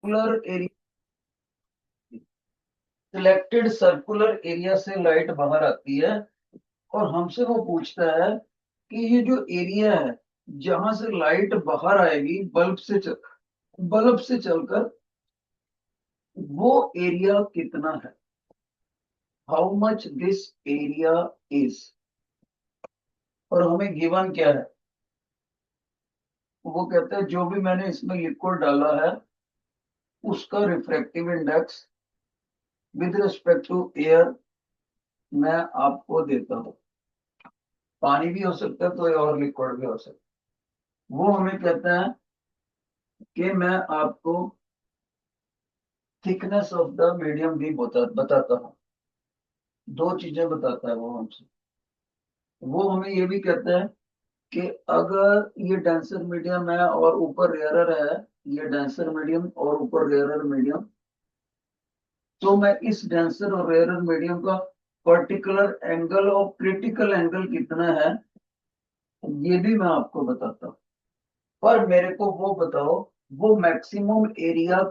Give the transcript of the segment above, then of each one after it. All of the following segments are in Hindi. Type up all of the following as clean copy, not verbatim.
Circular area, selected circular area से लाइट बाहर आती है और हमसे वो पूछता है कि ये जो एरिया है जहां से लाइट बाहर आएगी बल्ब से चलकर, वो एरिया कितना है, how much this area is. और हमें गिवन क्या है, वो कहते हैं जो भी मैंने इसमें लिक्विड डाला है उसका refractive index with respect to air मैं आपको देता हूँ। पानी भी हो सकता है, कोई और लिक्विड भी हो सकता है। वो हमें कहते हैं कि मैं आपको थिकनेस ऑफ द मीडियम भी बताता हूँ। दो चीजें बताता है वो हमसे। वो हमें ये भी कहते हैं कि अगर ये डेंसर मीडियम है और ऊपर रेयरर है, ये डेंसर मीडियम और ऊपर रेयरर मीडियम, तो मैं इस डेंसर और रेयरर मीडियम का पर्टिकुलर एंगल और क्रिटिकल एंगल कितना है ये भी मैं आपको बताता हूँ। पर मेरे को वो बताओ, वो मैक्सिमम एरिया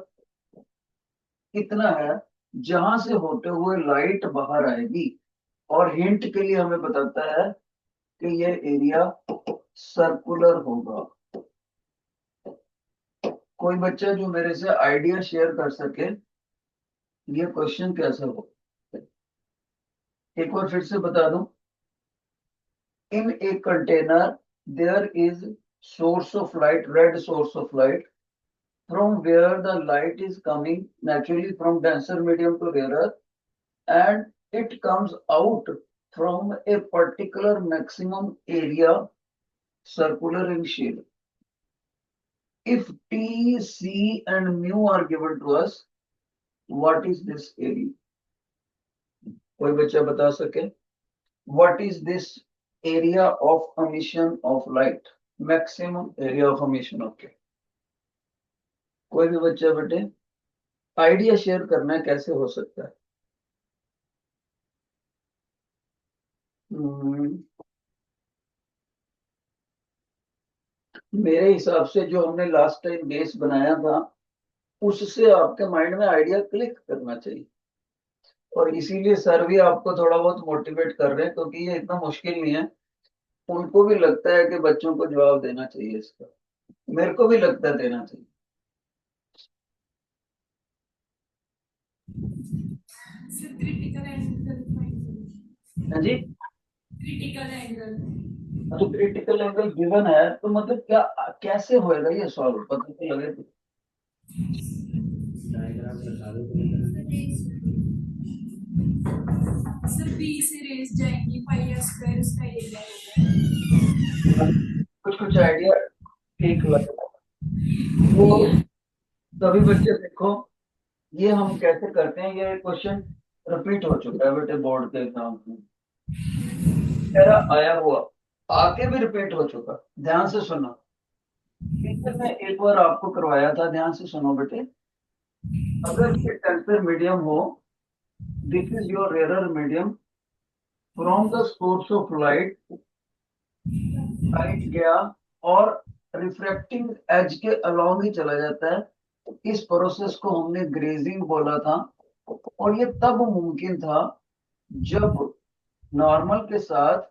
कितना है जहां से होते हुए लाइट बाहर आएगी। और हिंट के लिए हमें बताता है कि ये एरिया सर्कुलर होगा। कोई बच्चा जो मेरे से आइडिया शेयर कर सके ये क्वेश्चन कैसे हो। एक बार फिर से बता दूं, in a container there is source of light, red source of light, from where the light is coming naturally from denser medium to rarer, and it comes out from a particular maximum area circular in shape. If T, C and mu are given to us, what is this area? कोई बच्चा बता सके? What is this area of emission of light? Maximum area of emission of light. कोई भी बच्चा बेटे आइडिया शेयर करना है कैसे हो सकता है? हम्म, मेरे हिसाब से जो हमने लास्ट टाइम बेस बनाया था उससे आपके माइंड में आइडिया क्लिक करना चाहिए। और इसीलिए सर भी आपको थोड़ा बहुत मोटिवेट कर रहे हैं क्योंकि ये इतना मुश्किल नहीं है। उनको भी लगता है कि बच्चों को जवाब देना चाहिए इसका, मेरे को भी लगता है देना चाहिए। सर क्रिटिकल एंगल फाइंड हाँ जी। Critical angle. तो क्रिटिकल एंगल गिवन है तो मतलब क्या, कैसे होएगा ये सॉल्व, पता तो लगे तो। डायग्राम बता दो सर बी से रेस जाएंगी पाई आर स्क्वायर उसका एरिया कुछ कुछ आइडिया ठीक लगा तो सभी बच्चे देखो, ये हम कैसे करते हैं, ये क्वेश्चन रिपीट हो चुका है बेटे बोर्ड के एग्जाम में, मेरा आया हुआ आके भी रिपीट हो चुका। ध्यान से सुनो, टीचर ने एक बार आपको करवाया था, ध्यान से सुनो बेटे। अगर ये टेंसर मीडियम हो, this is your rare medium, from the source of light light गया और रिफ्रैक्टिंग एज के अलोंग ही चला जाता है। इस प्रोसेस को हमने ग्रेजिंग बोला था। और ये तब मुमकिन था जब नॉर्मल के साथ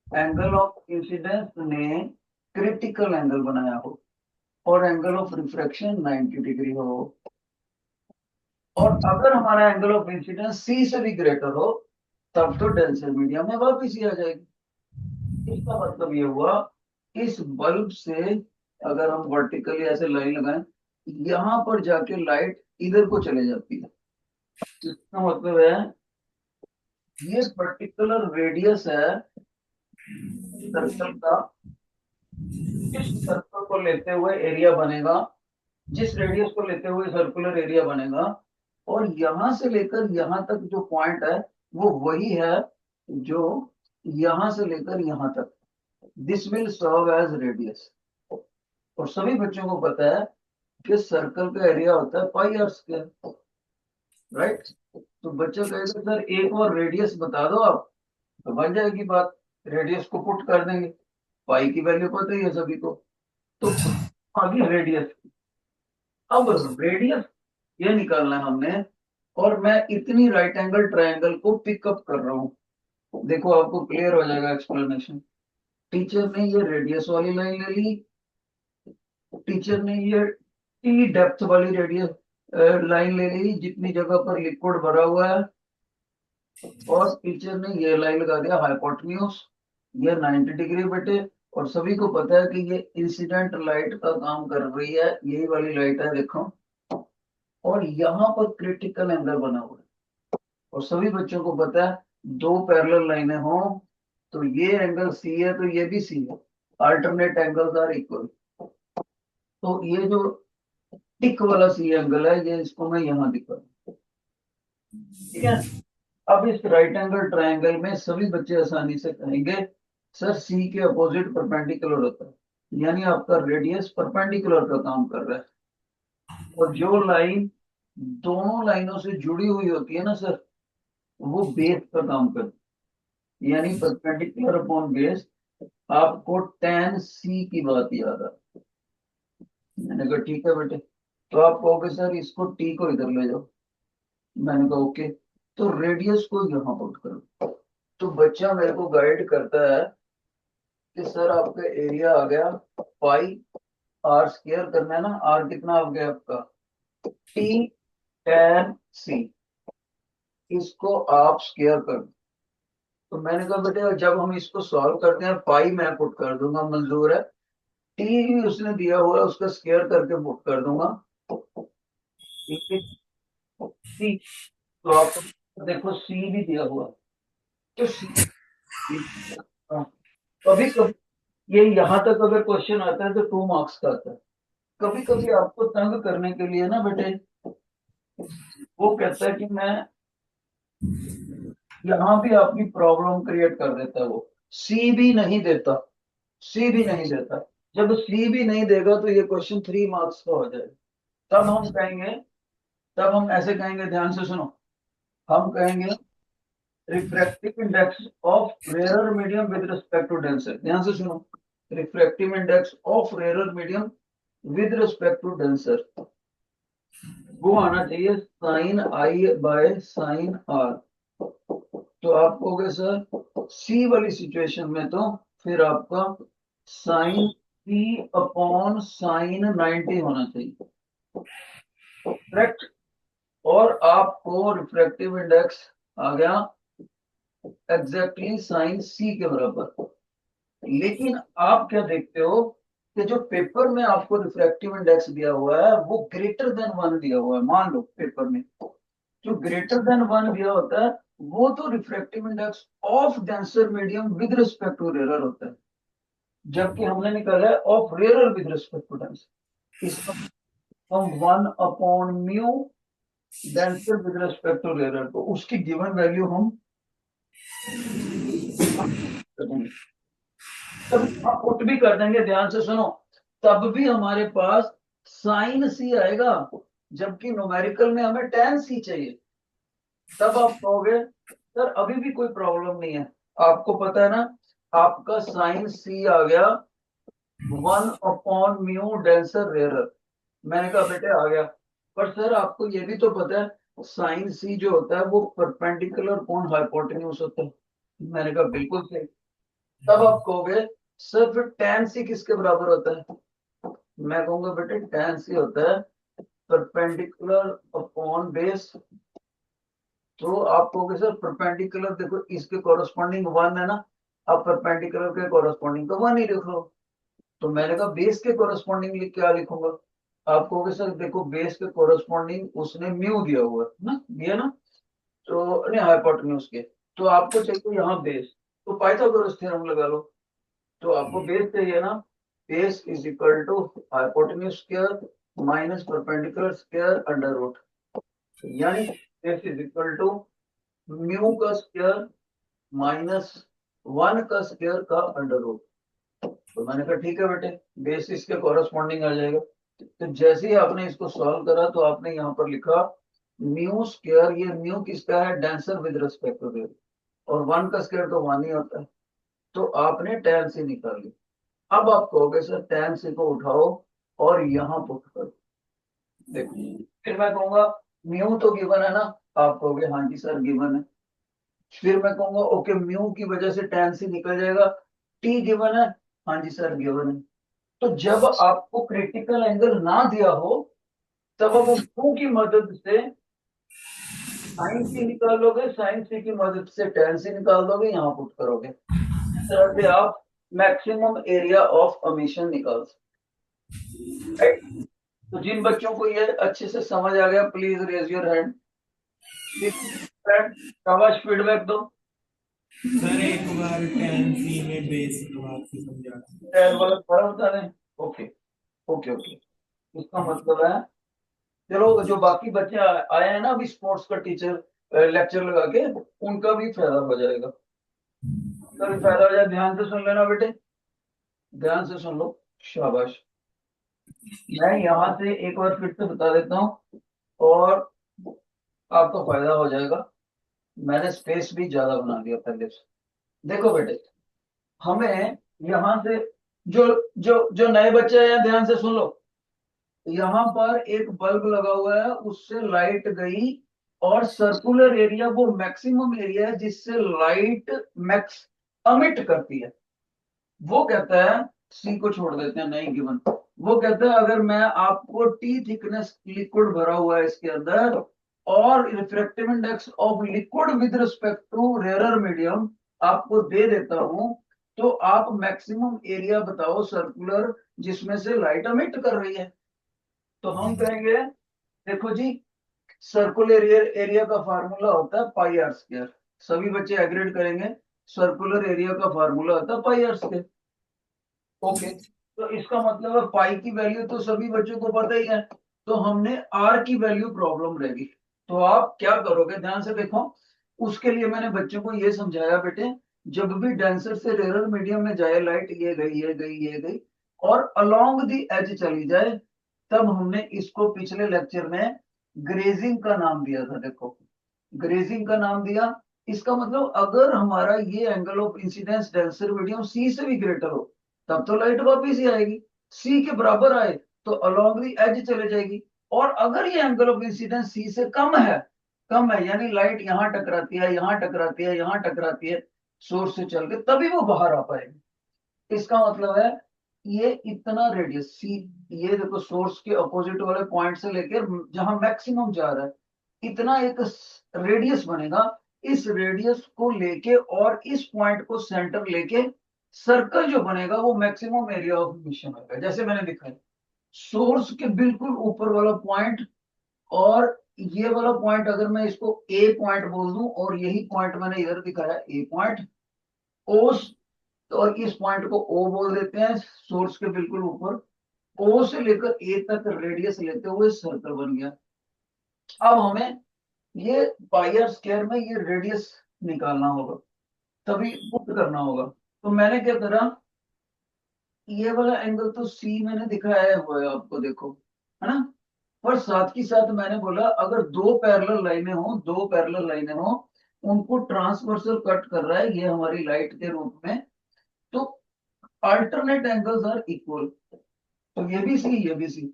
एंगल ऑफ इंसिडेंस ने क्रिटिकल एंगल बनाया हो और एंगल ऑफ रिफ्रैक्शन 90 डिग्री हो। और अगर हमारा एंगल ऑफ इंसिडेंस सी से भी ग्रेटर हो तब तो डेंसर मीडियम में वापस ही आ जाएगी। इसका मतलब ये हुआ, इस बल्ब से अगर हम वर्टिकली ऐसे लाइन लगाएं, यहां पर जाके लाइट इधर को चले जाती है। इसका मतलब है ये पर्टिकुलर रेडियस है सर्कल का, इस सर्कल को लेते हुए एरिया बनेगा, जिस रेडियस को लेते हुए सर्कुलर एरिया बनेगा। और यहां से लेकर यहां तक जो पॉइंट है वो वही है जो यहां से लेकर यहां तक, this will serve as radius. और सभी बच्चों को पता है कि सर्कल का एरिया होता है पाई आर स्क्वायर, राइट। तो बच्चा कहेगा सर एक और रेडियस बता दो आप, तो बन जाएगी बात, रेडियस को पुट कर देंगे, पाई की वैल्यू पता ही है सभी को। तो आगे रेडियस, अब रेडियस ये निकालना है हमने। और मैं इतनी राइट एंगल ट्रायंगल को पिकअप कर रहा हूँ। देखो आपको क्लियर हो जाएगा एक्सप्लेनेशन। टीचर ने ये रेडियस वाली लाइन ले ली, टीचर ने ये टी डेप्थ वाली रेडियस लाइन ले ली जितनी जगह पर लिक्विड भरा हुआ है, और टीचर ने ये लाइन लगा दिया हाइपोटेन्यूज, ये 90 डिग्री बेटे। और सभी को पता है कि ये इंसिडेंट लाइट का काम कर रही है, यही वाली लाइट है देखो। और यहाँ पर क्रिटिकल एंगल बना हुआ है, और सभी बच्चों को पता है दो पैरेलल लाइनें हो तो ये एंगल सी है तो ये भी सी है, अल्टरनेट एंगल्स आर इक्वल। तो ये जो टिक वाला सी एंगल है, ये इसको मैं यहाँ दिखा रहा हूं, ठीक है। अब इस राइट एंगल ट्रायंगल में सभी बच्चे आसानी से कहेंगे सर सी के अपोजिट परपेंडिकुलर होता है, यानी आपका रेडियस परपेंडिकुलर का काम कर रहा है। और जो लाइन दोनों लाइनों से जुड़ी हुई होती है ना सर, वो बेस का काम करती है, यानी परपेंडिकुलर अपॉन बेस। आपको टेन सी की बात याद है। मैंने कहा ठीक है बेटे। तो आप कहोगे सर इसको टी को इधर ले जाओ, मैंने कहा ओके। तो रेडियस को यहाँ पुट करो। तो बच्चा मेरे को गाइड करता है कि सर आपका एरिया आ गया पाई आर स्क्वायर करना है ना, आर कितना आ गया आपका टी टेन सी, इसको आप स्क्वायर कर दो। तो मैंने कहा बेटे जब हम इसको सॉल्व करते हैं पाई मैं पुट कर दूंगा, मंजूर है। टी भी उसने दिया हुआ है, उसका स्क्वायर करके पुट कर दूंगा, ठीक है। सी, तो आपको देखो सी भी दिया हुआ है, तो सी कभी कभी ये यहाँ तक अगर क्वेश्चन आता है तो 2 मार्क्स का आता है। कभी कभी आपको तंग करने के लिए ना बेटे, वो कहता है कि मैं यहाँ भी आपकी प्रॉब्लम क्रिएट कर देता है, वो सी भी नहीं देता, सी भी नहीं देता। जब सी भी नहीं देगा तो ये क्वेश्चन 3 मार्क्स का हो जाएगा। तब हम कहेंगे, तब हम ऐसे कहेंगे, ध्यान से सुनो, हम कहेंगे refractive index of rare medium with respect to denser. ध्यान से सुनो, refractive index of rare medium with respect to denser, वो आना चाहिए sine i by sine r. तो आप कहोगे सर सी वाली सिचुएशन में तो फिर आपका साइन सी अपॉन साइन 90 होना चाहिए, करेक्ट। और आपको रिफ्रैक्टिव इंडेक्स आ गया एग्जैक्टली साइन सी के बराबर। लेकिन आप क्या देखते हो कि जो पेपर में आपको रिफ्रैक्टिव इंडेक्स दिया हुआ है वो ग्रेटर देन 1 दिया हुआ है। मान लो पेपर में जो ग्रेटर देन 1 दिया होता है वो तो refractive index of denser medium with respect to rare होता है, जबकि हमने निकाला है of rare with respect to denser. इसका हम 1/म्यू denser with respect to rare, तो उसकी गिवन वैल्यू हम करेंगे, तब हम पुट भी कर देंगे। ध्यान से सुनो, तब भी हमारे पास साइन सी आएगा, जबकि न्यूमेरिकल में हमें टेन सी चाहिए। तब आप कहोगे सर अभी भी कोई प्रॉब्लम नहीं है, आपको पता है ना आपका साइन सी आ गया 1/म्यू डेंसर रेयर। मैंने कहा बेटे आ गया, पर सर आपको ये भी तो पता है साइन सी जो होता है वो परपेंडिकुलर कौन हाइपोटेन्यूज होता है। मैंने कहा बिल्कुल सही। तब आप कहोगे सर फिर tan सी किसके बराबर होता है। मैं कहूंगा बेटे tan सी होता है परपेंडिकुलर अपॉन बेस। तो आप कहोगे सर परपेंडिकुलर देखो इसके कॉरेस्पॉन्डिंग 1 है ना, आप परपेंडिकुलर के कॉरेस्पॉन्डिंग तो 1 ही लिखो। तो मैंने कहा बेस के कॉरेस्पॉन्डिंग क्या लिखूंगा। आप कहोगे सर देखो बेस के कॉरेस्पॉन्डिंग उसने म्यू दिया हुआ है ना, दिया ना, तो नहीं हाइपोटेन्यूज के, तो आपको चाहिए यहाँ बेस, तो पाइथागोरस थ्योरम लगा लो। तो आपको बेस चाहिए ना, base is equal to hypotenuse square minus perpendicular square under root, यानी base is equal to mu का स्क्वायर माइनस 1 का स्क्वायर का अंडर रूट। तो मैंने कहा ठीक है बेटे, बेस इसके कॉरेस्पॉन्डिंग आ जाएगा। तो जैसे ही आपने इसको सॉल्व करा तो आपने यहाँ पर लिखा म्यू स्क्वायर, ये म्यू किसका है डेंसर विद रिस्पेक्ट टू, और 1 का स्क्वायर तो 1 ही होता है, तो आपने tan से निकाल ली। अब आप कहोगे सर tan से को उठाओ और यहाँ पुट करो, देखो, फिर मैं कहूंगा म्यू तो गिवन है ना, आप कहोगे हाँ जी सर गिवन है। फिर मैं कहूंगा ओके म्यू की वजह से tan सी निकल जाएगा, टी गिवन है, हाँ जी सर गिवन है। तो जब आपको क्रिटिकल एंगल ना दिया हो, तब आप म्यू की मदद से साइन सी निकालोगे, साइन सी की मदद से tan सी निकाल दोगे, यहाँ पुट करोगे। इस तरह से आप मैक्सिमम एरिया ऑफ एमिशन निकाल सकते, राइट। तो जिन बच्चों को ये अच्छे से समझ आ गया प्लीज रेज योर हैंड। शाबाश, फीडबैक दो। सर एक बार टेन सी में बेस बात से समझा दीजिए। टेन वाला थोड़ा बता दें। ओके ओके ओके, इसका मतलब है, चलो जो बाकी बच्चे आए हैं ना अभी स्पोर्ट्स का टीचर लेक्चर लगा के, उनका भी फायदा हो जाएगा, उनका भी फायदा हो जाए। ध्यान से सुन लेना बेटे, ध्यान से सुन लो। शाबाश। मैं यहाँ से एक बार फिर से बता देता हूँ, और आपका फायदा हो जाएगा। मैंने स्पेस भी ज्यादा बना दिया पहले से। देखो बेटे, हमें यहाँ से, जो जो जो नए बच्चे हैं ध्यान से सुन लो। यहाँ पर एक बल्ब लगा हुआ है, उससे लाइट गई, और सर्कुलर एरिया वो मैक्सिमम एरिया है जिससे लाइट मैक्स अमिट करती है। वो कहता है, सी को छोड़ देते हैं, नहीं गिवन। वो कहता है अगर मैं आपको टी थिकनेस लिक्विड भरा हुआ है इसके अंदर, और refractive index of liquid with respect to rare medium आपको दे देता हूं, तो आप मैक्सिमम एरिया बताओ सर्कुलर जिसमें से लाइट अमिट कर रही है। तो हम कहेंगे, देखो जी, सर्कुलर एरिया का फार्मूला होता है पाई आर स्क्वायर। सभी बच्चे एग्रीड करेंगे, सर्कुलर एरिया का फार्मूला होता है पाई आर स्क्वायर। ओके, तो इसका मतलब है पाई की वैल्यू तो सभी बच्चों को पता ही है, तो हमने आर की वैल्यू प्रॉब्लम रहेगी। तो आप क्या करोगे, ध्यान से देखो। उसके लिए मैंने बच्चों को ये समझाया बेटे, जब भी डेंसर से रेयर मीडियम में जाए लाइट, ये गई ये गई ये गई, और अलोंग दी एज चली जाए, तब हमने इसको पिछले लेक्चर में ग्रेजिंग का नाम दिया था। देखो, ग्रेजिंग का नाम दिया, इसका मतलब अगर हमारा ये angle of incidence denser medium C से भी ग्रेटर हो, तब तो लाइट वापिस ही आएगी। सी के बराबर आए तो अलोंग दी एज चले जाएगी। और अगर ये एंगल ऑफ इंसिडेंस सी से कम है, कम है यानी लाइट यहाँ टकराती है, यहाँ टकराती है, यहाँ टकराती है सोर्स से चल के, तभी वो बाहर आ पाएगी। इसका मतलब है ये इतना रेडियस सी, ये देखो सोर्स के अपोजिट वाले पॉइंट से लेकर जहां मैक्सिमम जा रहा है, इतना एक रेडियस बनेगा। इस रेडियस को लेके और इस पॉइंट को सेंटर लेके सर्कल जो बनेगा वो मैक्सिमम एरिया ऑफ मिशन होगा। जैसे मैंने दिखाया, सोर्स के बिल्कुल ऊपर वाला पॉइंट, और ये वाला पॉइंट अगर मैं इसको ए पॉइंट बोल दूं, और यही पॉइंट मैंने इधर दिखाया ए पॉइंट, ओ, और इस पॉइंट को ओ बोल देते हैं, सोर्स के बिल्कुल ऊपर। ओ से लेकर ए तक रेडियस लेते हुए सर्कल बन गया। अब हमें ये पाई आर स्क्वायर में ये रेडियस निकालना होगा, तभी पुट करना होगा। तो मैंने क्या करा, ये वाला एंगल तो सी मैंने दिखाया हुआ है आपको, देखो, है ना। पर साथ ही साथ मैंने बोला अगर दो पैरेलल लाइनें हो, दो पैरेलल लाइनें हो, उनको ट्रांसवर्सल कट कर रहा है ये हमारी लाइट के रूप में, तो अल्टरनेट एंगल्स आर इक्वल। तो ये भी सी, ये भी सी,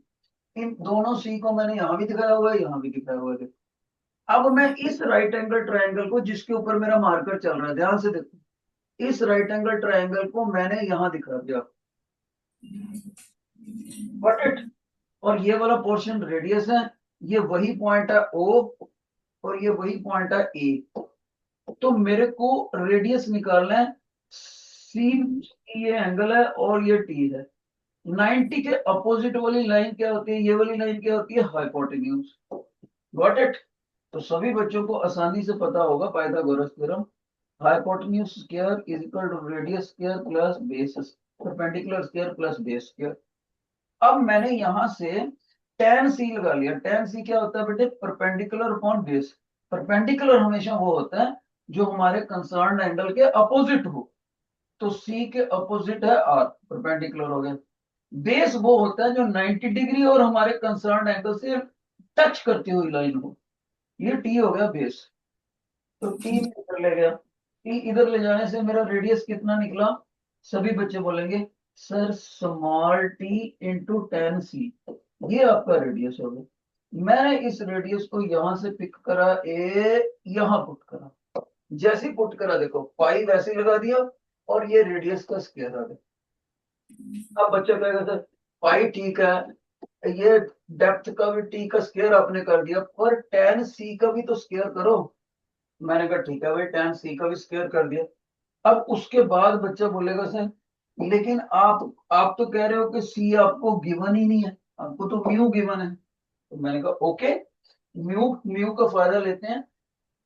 इन दोनों सी को मैंने यहाँ भी दिखाया हुआ है, यहाँ भी दिखाया हुआ है। अब मैं इस राइट एंगल ट्रायंगल को, जिसके ऊपर मेरा मार्कर चल रहा है, ध्यान से देखो, इस राइट एंगल ट्रायंगल को मैंने यहाँ दिखा दिया, बट इट, और ये वाला पोर्शन रेडियस है, ये वही पॉइंट है ओ, और ये वही पॉइंट है ए। तो मेरे को रेडियस निकालना है, सी, ये एंगल है और ये टी है। 90 के अपोजिट वाली लाइन क्या होती है, ये वाली लाइन क्या होती है, हाइपोटेन्यूज। Got it. तो सभी बच्चों को आसानी से पता होगा Pythagoras theorem, hypotenuse square is equal to radius square plus base, perpendicular square plus base square. अब मैंने यहां से tan सी लगा लिया। tan सी क्या होता है बेटे, परपेंडिकुलर अपॉन बेस। परपेंडिकुलर हमेशा वो होता है जो हमारे कंसर्न एंगल के अपोजिट हो, तो सी के अपोजिट है आर, परपेंडिकुलर हो गया। बेस वो होता है जो 90 डिग्री और हमारे कंसर्न एंगल से टच करती हुई लाइन हो, ये टी हो गया बेस। तो टी इधर ले गया, टी इधर ले जाने से मेरा रेडियस कितना निकला, सभी बच्चे बोलेंगे sir small T into tan सी, ये आपका रेडियस हो गया। मैंने इस रेडियस को यहां से पिक करा, ए यहां पुट करा, जैसे पुट करा देखो पाई वैसे ही लगा दिया और ये रेडियस का स्क्वायर आ गया। अब बच्चा कहेगा सर पाई ठीक है, ये डेप्थ का भी टी का स्क्वायर आपने कर दिया, पर टेन सी का भी तो स्क्वायर करो। मैंने कहा ठीक है भाई, टेन सी का भी स्क्वायर कर दिया। अब उसके बाद बच्चा बोलेगा सर लेकिन आप तो कह रहे हो कि सी आपको गिवन ही नहीं है, आपको तो म्यू गिवन है। तो मैंने कहा ओके, म्यू म्यू का फायदा लेते हैं।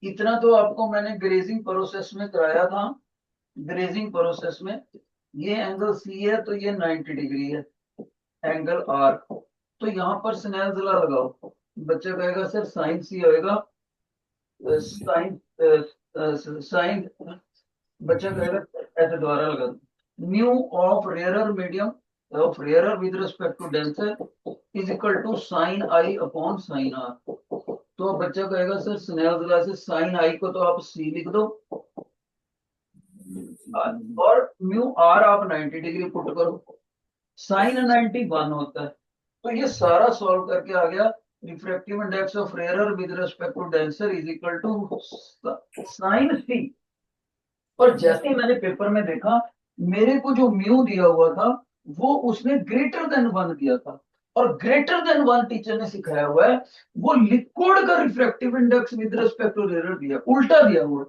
इतना तो आपको मैंने ग्रेजिंग प्रोसेस में कराया था। ग्रेजिंग प्रोसेस में ये एंगल सी है तो ये 90 डिग्री है एंगल आर। तो यहाँ पर स्नेल लॉ लगाओ। बच्चा कहेगा सर साइन सी होएगा, साइन साइन, बच्चा कहेगा ऐसे दोबारा लगा दो, mu of rarer medium of rarer with respect to denser is equal to sine i upon sine r. तो बच्चा कहेगा सर स्नेल लॉ से साइन आई को तो आप सी लिख दो और म्यू आर आप 90 डिग्री पुट करो, साइन 91 होता है। तो ये सारा सॉल्व करके आ गया, refractive index of rarer with respect to denser is equal to sine C. पर जैसे ही मैंने पेपर में देखा, मेरे को जो म्यू दिया हुआ था वो उसने ग्रेटर देन वन दिया था, और ग्रेटर देन वन टीचर ने सिखाया हुआ है वो लिक्विड का refractive index with respect to rare दिया, उल्टा दिया हुआ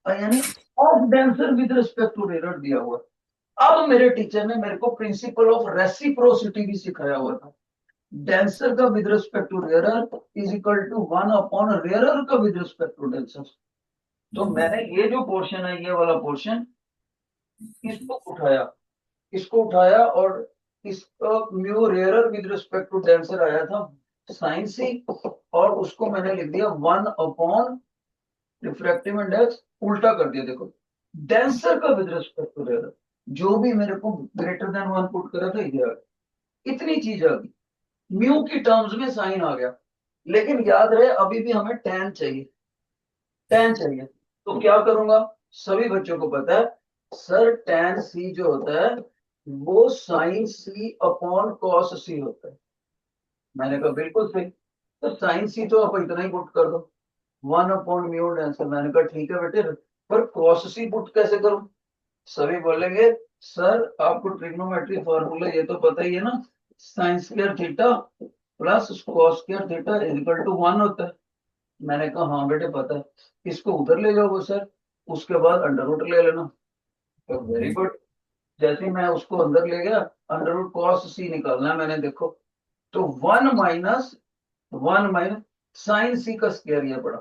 है, यानी of denser with respect to rare दिया हुआ है। अब मेरे टीचर ने मेरे को प्रिंसिपल ऑफ रेसिप्रोसिटी भी सिखाया हुआ था। डेंसर का with respect to rare is equal to one upon rare का विद रिस्पेक्ट टू डेंसर। तो मैंने ये जो पोर्शन है, ये वाला पोर्शन, इसको उठाया, इसको उठाया और इसका mu rarer with respect to denser आया था साइन सी, और उसको मैंने लिख दिया वन अपॉन रिफ्रैक्टिव इंडेक्स, उल्टा कर दिया देखो, डेंसर का विद रिस्पेक्ट टू रेयरर, जो भी मेरे को ग्रेटर देन वन पुट करा था ये आ गया। इतनी चीज आ गई, म्यू की टर्म्स में साइन आ गया। लेकिन याद रहे अभी भी हमें टेन चाहिए, टेन चाहिए। तो क्या करूंगा, सभी बच्चों को पता है सर टेन सी जो होता है वो साइन सी अपॉन कॉस सी होता है। मैंने कहा बिल्कुल सही, तो साइन सी तो आप इतना ही पुट कर दो, वन अपॉन म्यू आंसर। मैंने कहा ठीक है बेटे, पर कॉस सी पुट कैसे करूं। सभी बोलेंगे सर आपको ट्रिग्नोमेट्री फॉर्मूला ये तो पता ही है ना, sine square theta plus cos square theta is equal to one होता है। मैंने कहा हाँ बेटे पता है, इसको उधर ले जाओ सर, उसके बाद अंडर रूट ले लेना। तो वेरी गुड, जैसे ही मैं उसको अंदर ले गया, अंडर रूट कॉस सी निकालना है मैंने, देखो तो वन माइनस साइन सी का स्क्वायर ये पड़ा,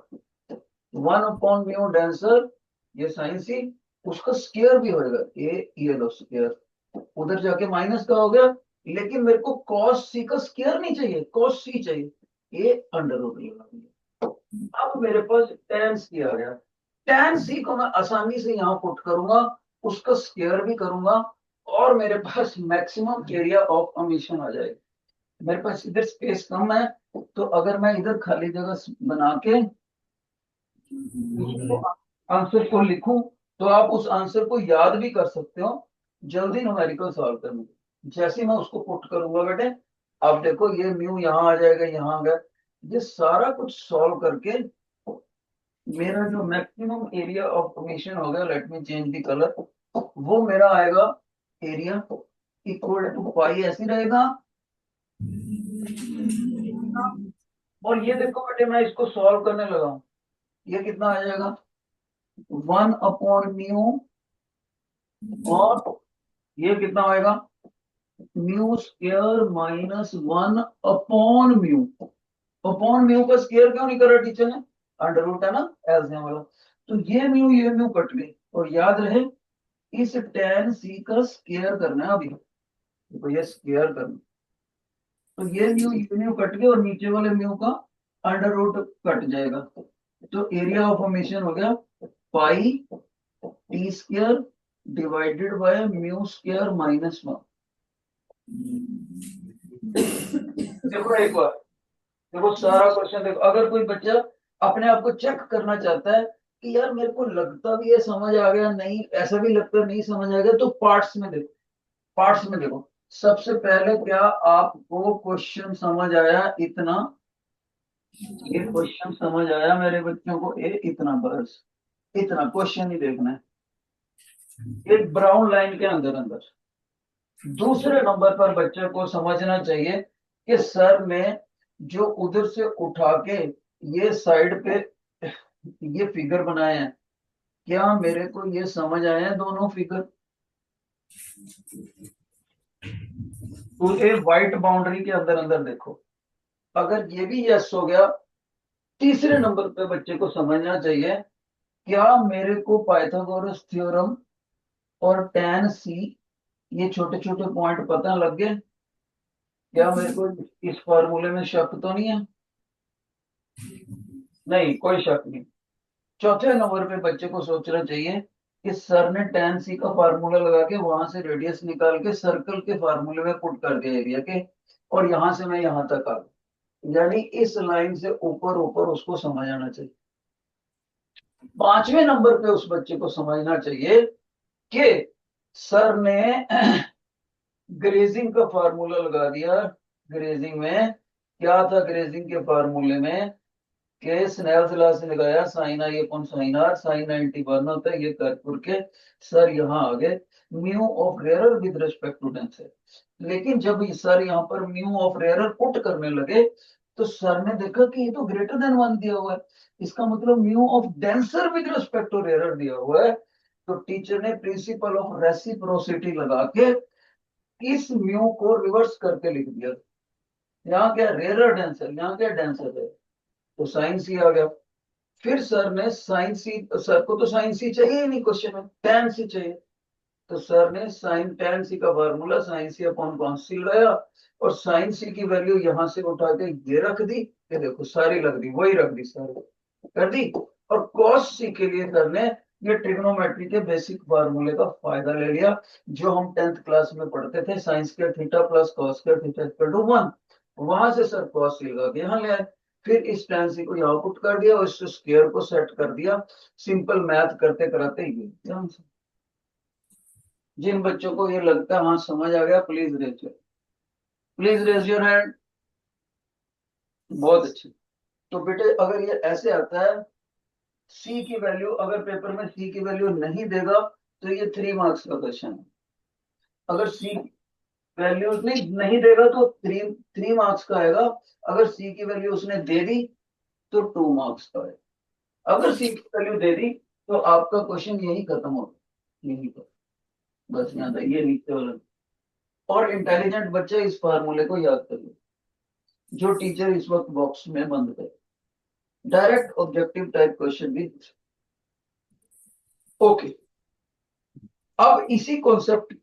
वन अपॉन म्यू डेंसर ये साइन सी, उसका स्क्वायर भी होएगा ये लो स्क्वायर, उधर जाके माइनस का हो गया। लेकिन मेरे को कॉस सी का स्क्वायर नहीं चाहिए, कॉस सी चाहिए, ये अंडर रूट लगा दिया। अब मेरे पास टेन सी आ गया, टेन सी को मैं आसानी से यहाँ पुट करूंगा, उसका स्क्वायर भी करूंगा, और मेरे पास मैक्सिमम एरिया ऑफ एमिशन आ जाएगा। मेरे पास इधर स्पेस कम है, तो अगर मैं इधर खाली जगह बना के उसको आंसर को लिखूं, तो आप उस आंसर को याद भी कर सकते हो जल्दी न्यूमेरिकल सॉल्व करने में। जैसे मैं उसको पुट करूंगा बेटे, आप देखो ये म्यू यहाँ आ जाएगा, यहाँ आ गया, ये सारा कुछ सॉल्व करके मेरा जो मैक्सिमम एरिया ऑफ फॉर्मेशन होगा, let me change the colour, वो मेरा आएगा एरिया इक्वल टू पाई ऐसे रहेगा। और ये देखो बेटे मैं इसको सॉल्व करने लगा हूं, ये कितना आ जाएगा, वन अपॉन म्यू, और ये कितना आएगा, mu square minus one upon mu. Upon mu का स्क्वायर क्यों नहीं करा टीचर ने, अंडर रूट है ना एलसीएम वाला। तो ये म्यू कट गई, और याद रहे इस टेन सी का स्क्वायर करना है अभी, तो ये स्क्वायर करना, तो ये म्यू कट गया और नीचे वाले म्यू का अंडर रूट कट जाएगा। तो एरिया ऑफ फॉर्मेशन हो गया pi T square divided by mu square minus one. देखो एक बार, देखो सारा क्वेश्चन देखो, अगर कोई बच्चा अपने आप को चेक करना चाहता है कि यार मेरे को लगता भी है समझ आ गया, नहीं ऐसा भी लगता नहीं समझ आ गया, तो पार्ट्स में देखो, पार्ट्स में देखो। सबसे पहले क्या आपको क्वेश्चन समझ आया इतना, ये क्वेश्चन समझ आया मेरे बच्चों को? ए इतना, बस इतना क्वेश्चन ही देखना है, एक ब्राउन लाइन के अंदर अंदर। दूसरे नंबर पर बच्चे को समझना चाहिए कि सर ने जो उधर से उठा के ये साइड पे ये फिगर बनाए हैं, क्या मेरे को ये समझ आए हैं दोनों फिगर? तो ये व्हाइट बाउंड्री के अंदर अंदर देखो, अगर ये भी यस हो गया, तीसरे नंबर पे बच्चे को समझना चाहिए, क्या मेरे को पाइथागोरस थ्योरम और tan c, ये छोटे छोटे पॉइंट पता लग गए? क्या मेरे को इस फॉर्मूले में शक तो नहीं है? नहीं, कोई शक नहीं। चौथे नंबर पे बच्चे को सोचना चाहिए कि सर ने tan c का फार्मूला लगा के वहां से रेडियस निकाल के सर्कल के फार्मूले में पुट कर दिया एरिया के, और यहां से मैं यहां तक आ गया, यानी इस लाइन से ऊपर ऊपर उसको समझ आना चाहिए। पांचवें नंबर पे उस बच्चे को समझना चाहिए कि सर ने ग्रेजिंग का फार्मूला लगा दिया। ग्रेजिंग में क्या था? ग्रेजिंग के फार्मूले में के स्नेल्स लॉ से लगाया, sine i upon sine r, sine 91 होता है, ये कर के सर यहाँ आ गए mu of rarer with respect to denser. लेकिन जब सर यहाँ पर म्यू ऑफ रेयरर पुट करने लगे, तो सर ने देखा कि ये तो ग्रेटर देन 1 दिया हुआ है, इसका मतलब mu of denser with respect to rarer दिया हुआ है। तो टीचर ने प्रिंसिपल ऑफ रेसिप्रोसिटी लगा के इस म्यू को रिवर्स करके लिख दिया। यहाँ क्या रेयरर डेंसर, यहाँ क्या डेंसर है, तो साइन सी आ गया। फिर सर ने साइन सी, सर को तो साइन सी चाहिए ही नहीं क्वेश्चन में, tan सी चाहिए, तो सर ने साइन tan सी का फार्मूला साइन सी अपॉन कॉन सी लगाया, और साइन सी की वैल्यू यहां से उठा के ये रख दी, ये देखो सारी लग दी, वही रख दी सारी कर दी। और कॉस सी के लिए सर ने ये ट्रिग्नोमेट्री के बेसिक फार्मूले का फायदा ले लिया, जो हम 10th क्लास में पढ़ते थे, sine square theta plus cos square theta equal to 1। वहां से सर कॉस सी लगा के यहाँ ले आए, फिर इस tan सी को यहाँ पुट कर दिया और इस स्क्वायर को सेट कर दिया। सिंपल मैथ करते कराते ये ध्यान से। जिन बच्चों को ये लगता है हाँ समझ आ गया, please raise, please raise your hand. बहुत अच्छे। तो बेटे अगर ये ऐसे आता है, सी की वैल्यू, अगर पेपर में सी की वैल्यू नहीं देगा तो ये 3 मार्क्स का क्वेश्चन है। अगर सी वैल्यू नहीं नहीं देगा तो 3 मार्क्स का आएगा। अगर सी की वैल्यू उसने दे दी तो 2 मार्क्स का आएगा। अगर सी की वैल्यू दे दी तो आपका क्वेश्चन यही खत्म हो गया, यही पर, बस यहाँ था ये नीचे वाला। और इंटेलिजेंट बच्चे इस फार्मूले को याद कर लो, जो टीचर इस वक्त बॉक्स में बंद करे, डायरेक्ट ऑब्जेक्टिव टाइप क्वेश्चन भी। ओके, अब इसी कॉन्सेप्ट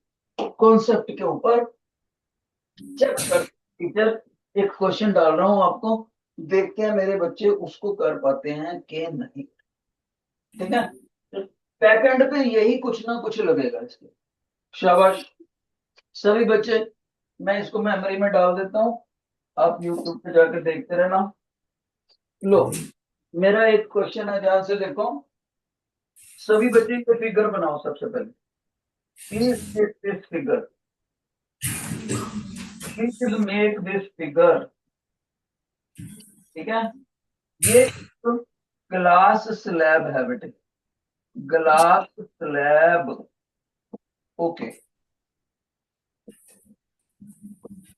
कॉन्सेप्ट के ऊपर चेक कर, टीचर एक क्वेश्चन डाल रहा हूं आपको, देखते हैं मेरे बच्चे उसको कर पाते हैं कि नहीं। ठीक है, बैक एंड पे यही कुछ ना कुछ लगेगा इसके। शाबाश सभी बच्चे, मैं इसको मेमोरी में डाल देता हूँ, आप यूट्यूब पे जाकर देखते रहना। लो, मेरा एक क्वेश्चन है, ध्यान से देखो। सभी बच्चे को फिगर बनाओ सबसे पहले, please take this figure, please make this figure. ठीक है, ये तो ग्लास स्लैब है बेटे, ग्लास स्लैब। ओके,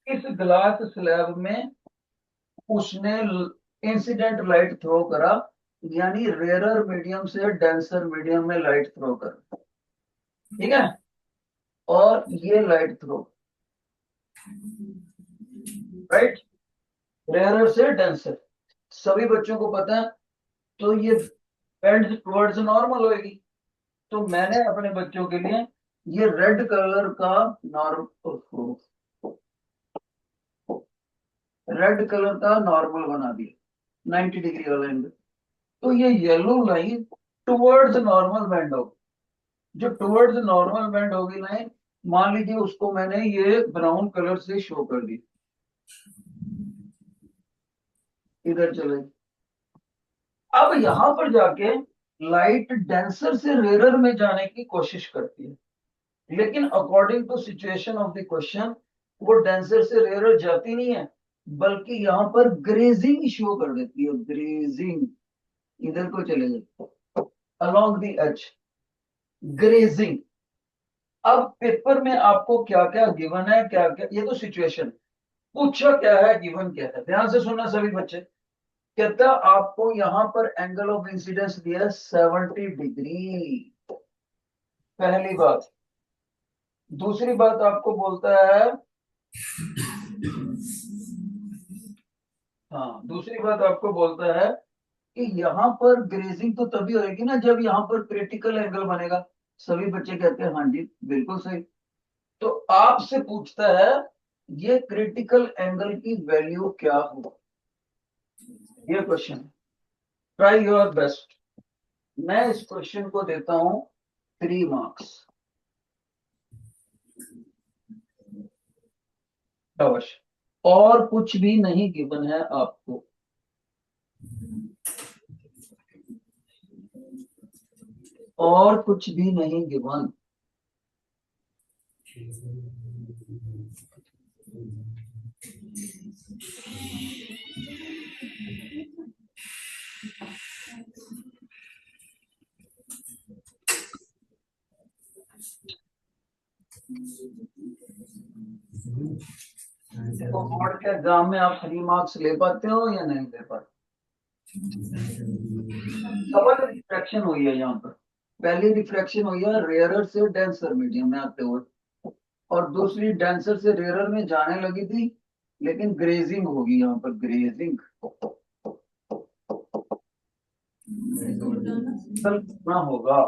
इस ग्लास स्लैब में उसने इंसिडेंट लाइट थ्रो करा, यानी रेयरर मीडियम से डेंसर मीडियम में लाइट थ्रो करा। ठीक है, और ये लाइट थ्रो, राइट, रेयरर से डेंसर, सभी बच्चों को पता है। तो ये बेंड टुवर्ड्स नॉर्मल होगी। तो मैंने अपने बच्चों के लिए ये रेड कलर का नॉर्मल, रेड कलर का नॉर्मल बना दिया 90 डिग्री वाला एंगल। तो ये yellow line towards normal bend होगी, जो टुवर्ड्स नॉर्मल बेंड होगी लाइन, मान लीजिए उसको मैंने ये ब्राउन कलर से शो कर दी, इधर चले। अब यहां पर जाके लाइट डेंसर से रेयरर में जाने की कोशिश करती है, लेकिन according to situation of the question वो डेंसर से रेयरर जाती नहीं है, बल्कि यहाँ पर ग्रेजिंग शो कर देती है, ग्रेजिंग। इधर को चले जाते, अलोंग द एज, ग्रेजिंग। अब पेपर में आपको क्या क्या गिवन है, क्या क्या, ये तो सिचुएशन पूछा क्या है, गिवन क्या है, ध्यान से सुनना सभी बच्चे। कहता आपको यहां पर एंगल ऑफ इंसिडेंस दिया 70 डिग्री, पहली बात। दूसरी बात आपको बोलता है, हाँ दूसरी बात आपको बोलता है कि यहाँ पर ग्रेजिंग तो तभी होगी ना जब यहाँ पर क्रिटिकल एंगल बनेगा। सभी बच्चे कहते हैं हाँ जी बिल्कुल सही। तो आपसे पूछता है ये क्रिटिकल एंगल की वैल्यू क्या हो, ये क्वेश्चन। Try your best. मैं इस क्वेश्चन को देता हूं 3 मार्क्स अवश्य, और कुछ भी नहीं गिवन है आपको। और कुछ भी नहीं गिवन। तो बोर्ड के एग्जाम में आप 3 मार्क्स ले पाते हो या नहीं ले पाते? डबल रिफ्रैक्शन हुई है यहाँ पर। पहली रिफ्रैक्शन हुई है रेयरर से डेंसर मीडियम में आते हुए, और दूसरी डेंसर से रेयरर में जाने लगी थी, लेकिन ग्रेजिंग होगी यहाँ पर, ग्रेजिंग। ना होगा।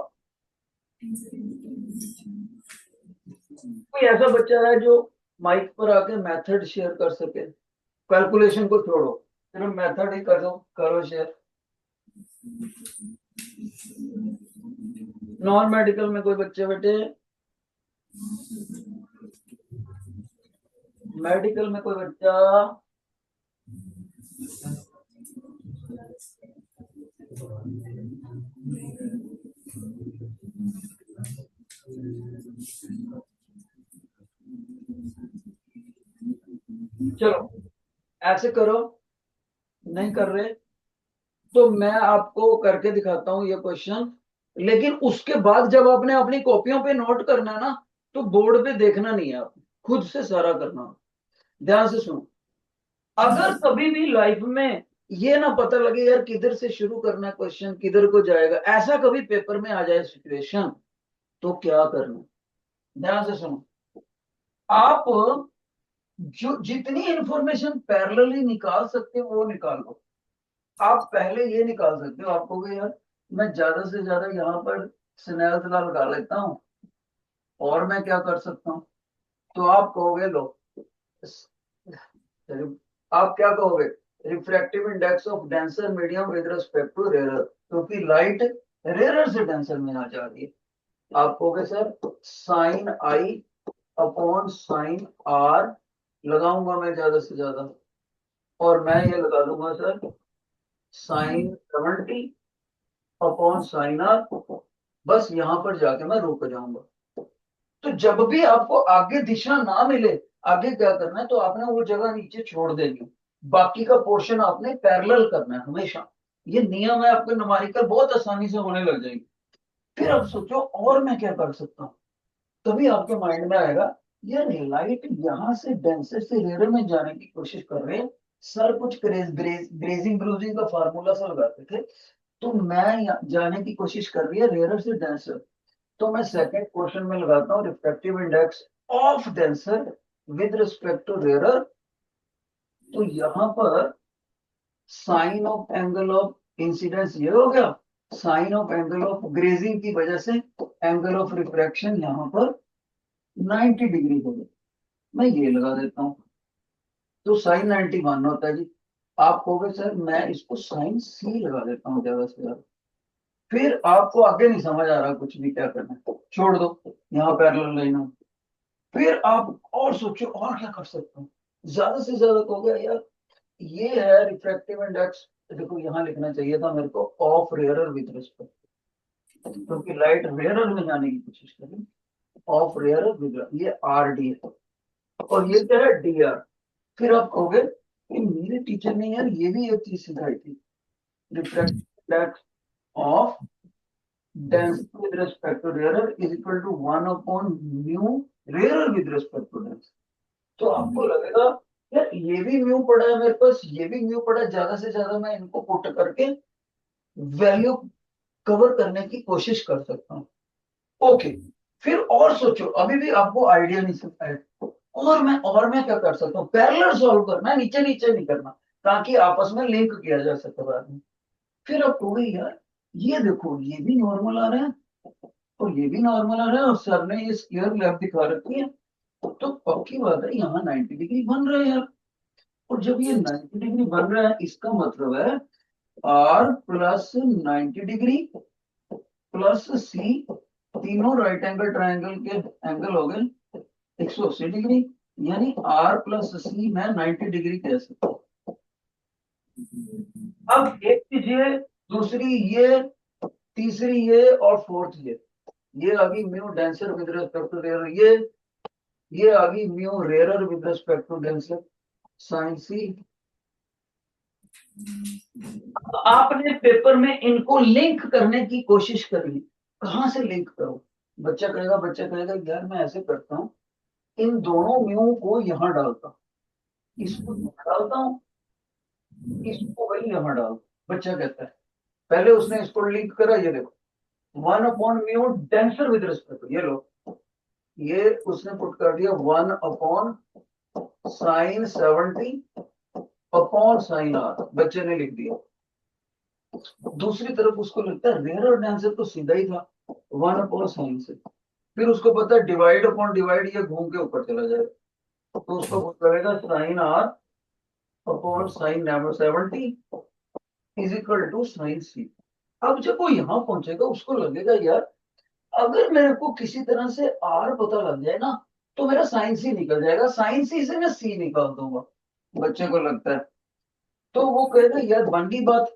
कोई ऐसा बच्चा है जो माइक पर आके मेथड शेयर कर सके? कैलकुलेशन को छोड़ो, सिर्फ मेथड ही करो, करो शेयर। नॉन मेडिकल में कोई बच्चे बैठे? मेडिकल में कोई बच्चा? चलो ऐसे करो, नहीं कर रहे तो मैं आपको करके दिखाता हूं ये क्वेश्चन। लेकिन उसके बाद जब आपने अपनी कॉपियों पे नोट करना है ना, तो बोर्ड पे देखना नहीं है, आप खुद से सारा करना। ध्यान से सुनो। अगर कभी भी लाइफ में ये ना पता लगे यार किधर से शुरू करना है क्वेश्चन, किधर को जाएगा, ऐसा कभी पेपर में आ जाए सिचुएशन, तो क्या करना। ध्यान से सुनो। आप जो जितनी इंफॉर्मेशन पैरेलली निकाल सकते हो वो निकाल लो। आप पहले ये निकाल सकते हो, आप कहोगे यार मैं ज्यादा से ज्यादा यहाँ पर स्नेहतला लगा लेता हूँ, और मैं क्या कर सकता हूँ। तो आप कहोगे लो, आप क्या कहोगे, refractive index of denser medium with respect to rare, क्योंकि लाइट रेयर से डेंसर में आ जा रही है। आप कहोगे sir sine i upon sine r लगाऊंगा मैं ज्यादा से ज्यादा, और मैं ये लगा दूंगा sir sine 70 upon sine r. बस यहां पर जाके मैं रुक जाऊंगा। तो जब भी आपको आगे दिशा ना मिले, आगे क्या करना है, तो आपने वो जगह नीचे छोड़ देनी, बाकी का पोर्शन आपने पैरेलल करना है हमेशा। ये नियम है, आपके न्यूमेरिकल बहुत आसानी से होने लग जाएगी। फिर आप सोचो और मैं क्या कर सकता हूँ, तभी आपके माइंड में आएगा यार लाइट यहाँ से डेंसर से रेयर में जाने की कोशिश कर रहे हैं। सर कुछ ग्रेजिंग ब्रूजिंग का फार्मूला सा लगाते थे, तो मैं जाने की कोशिश कर रही है रेयर से डेंसर। तो मैं सेकंड क्वेश्चन में लगाता हूँ refractive index of denser with respect to rare. तो यहां पर sine of angle of incidence ये हो गया, sine of angle of grazing की वजह से एंगल ऑफ रिफ्रैक्शन यहां पर 90 डिग्री हो गया। मैं ये लगा देता हूँ, तो साइन 91 होता है जी। आप कहोगे सर मैं इसको साइन सी लगा देता हूँ ज्यादा से ज्यादा। फिर आपको आगे नहीं समझ आ रहा कुछ भी क्या करना है, छोड़ दो, यहाँ पैरेलल लाइन हो। फिर आप और सोचो और क्या कर सकते हो। ज्यादा से ज्यादा कहोगे यार ये है रिफ्रैक्टिव इंडेक्स, देखो यहाँ लिखना चाहिए था मेरे को ऑफ रेयरर विद रिस्पेक्ट, क्योंकि लाइट रेयरर में जाने की कोशिश करें। ऑफ रेयरर विद, ये आर डी है, और ये क्या है डी आर। फिर आप कहोगे कि मेरे टीचर ने यार ये भी एक चीज सिखाई थी, refractive index of density with respect to rarer is equal to 1 upon mu rarer with respect to density. तो आपको लगेगा यार ये भी म्यू पड़ा है मेरे पास, ये भी म्यू पड़ा है, ज्यादा से ज्यादा मैं इनको पुट करके वैल्यू कवर करने की कोशिश कर सकता हूँ। ओके, फिर और सोचो, अभी भी आपको आइडिया नहीं सकता है, और मैं क्या कर सकता हूँ, पैरेलल सॉल्व करना है, नीचे नीचे नहीं करना, ताकि आपस में लिंक किया जा सके बाद में। फिर आप कहोगे यार ये देखो ये भी नॉर्मल आ रहा है और ये भी नॉर्मल आ रहा है और सर ने ये स्क्वायर लेफ्ट दिखा रखी है, तो पक्की बात है यहाँ 90 डिग्री बन रहा है यार। और जब ये 90 डिग्री बन रहा है इसका मतलब है आर प्लस 90 डिग्री प्लस सी, तीनों राइट एंगल ट्राइंगल के एंगल हो गए 180 डिग्री, यानी आर प्लस सी मैं 90 डिग्री कह सकता हूँ। अब एक चीज ये, दूसरी ये, तीसरी ये और फोर्थ ये आ गई mu denser with respect to rare, ये आ गई mu rarer with respect to denser sine C. आपने पेपर में इनको लिंक करने की कोशिश करी, कहां से लिंक करो? बच्चा कहेगा यार मैं ऐसे करता हूँ, इन दोनों म्यू को यहां डालता हूँ, इसको यहां डालता हूँ, इसको वही यहां डाल। बच्चा कहता है पहले उसने इसको लिंक करा, ये देखो 1 upon mu denser with respect, ये लो, ये उसने पुट कर दिया 1 upon sine 70 upon sine r, बच्चे ने लिख दिया। दूसरी तरफ उसको लगता है रेयर और डेंसर तो सीधा ही था 1 अपॉन साइन से, फिर उसको पता है डिवाइड अपॉन डिवाइड ये घूम के ऊपर चला जाएगा, तो उसको करेगा sine R upon sine 70 is equal to sine C. अब जब वो यहां पहुंचेगा उसको लगेगा यार अगर मेरे को किसी तरह से आर पता लग जाए ना तो मेरा साइन सी निकल जाएगा, साइन सी से मैं सी निकाल दूंगा, बच्चे को लगता है। तो वो कहेगा यार बन गई बात,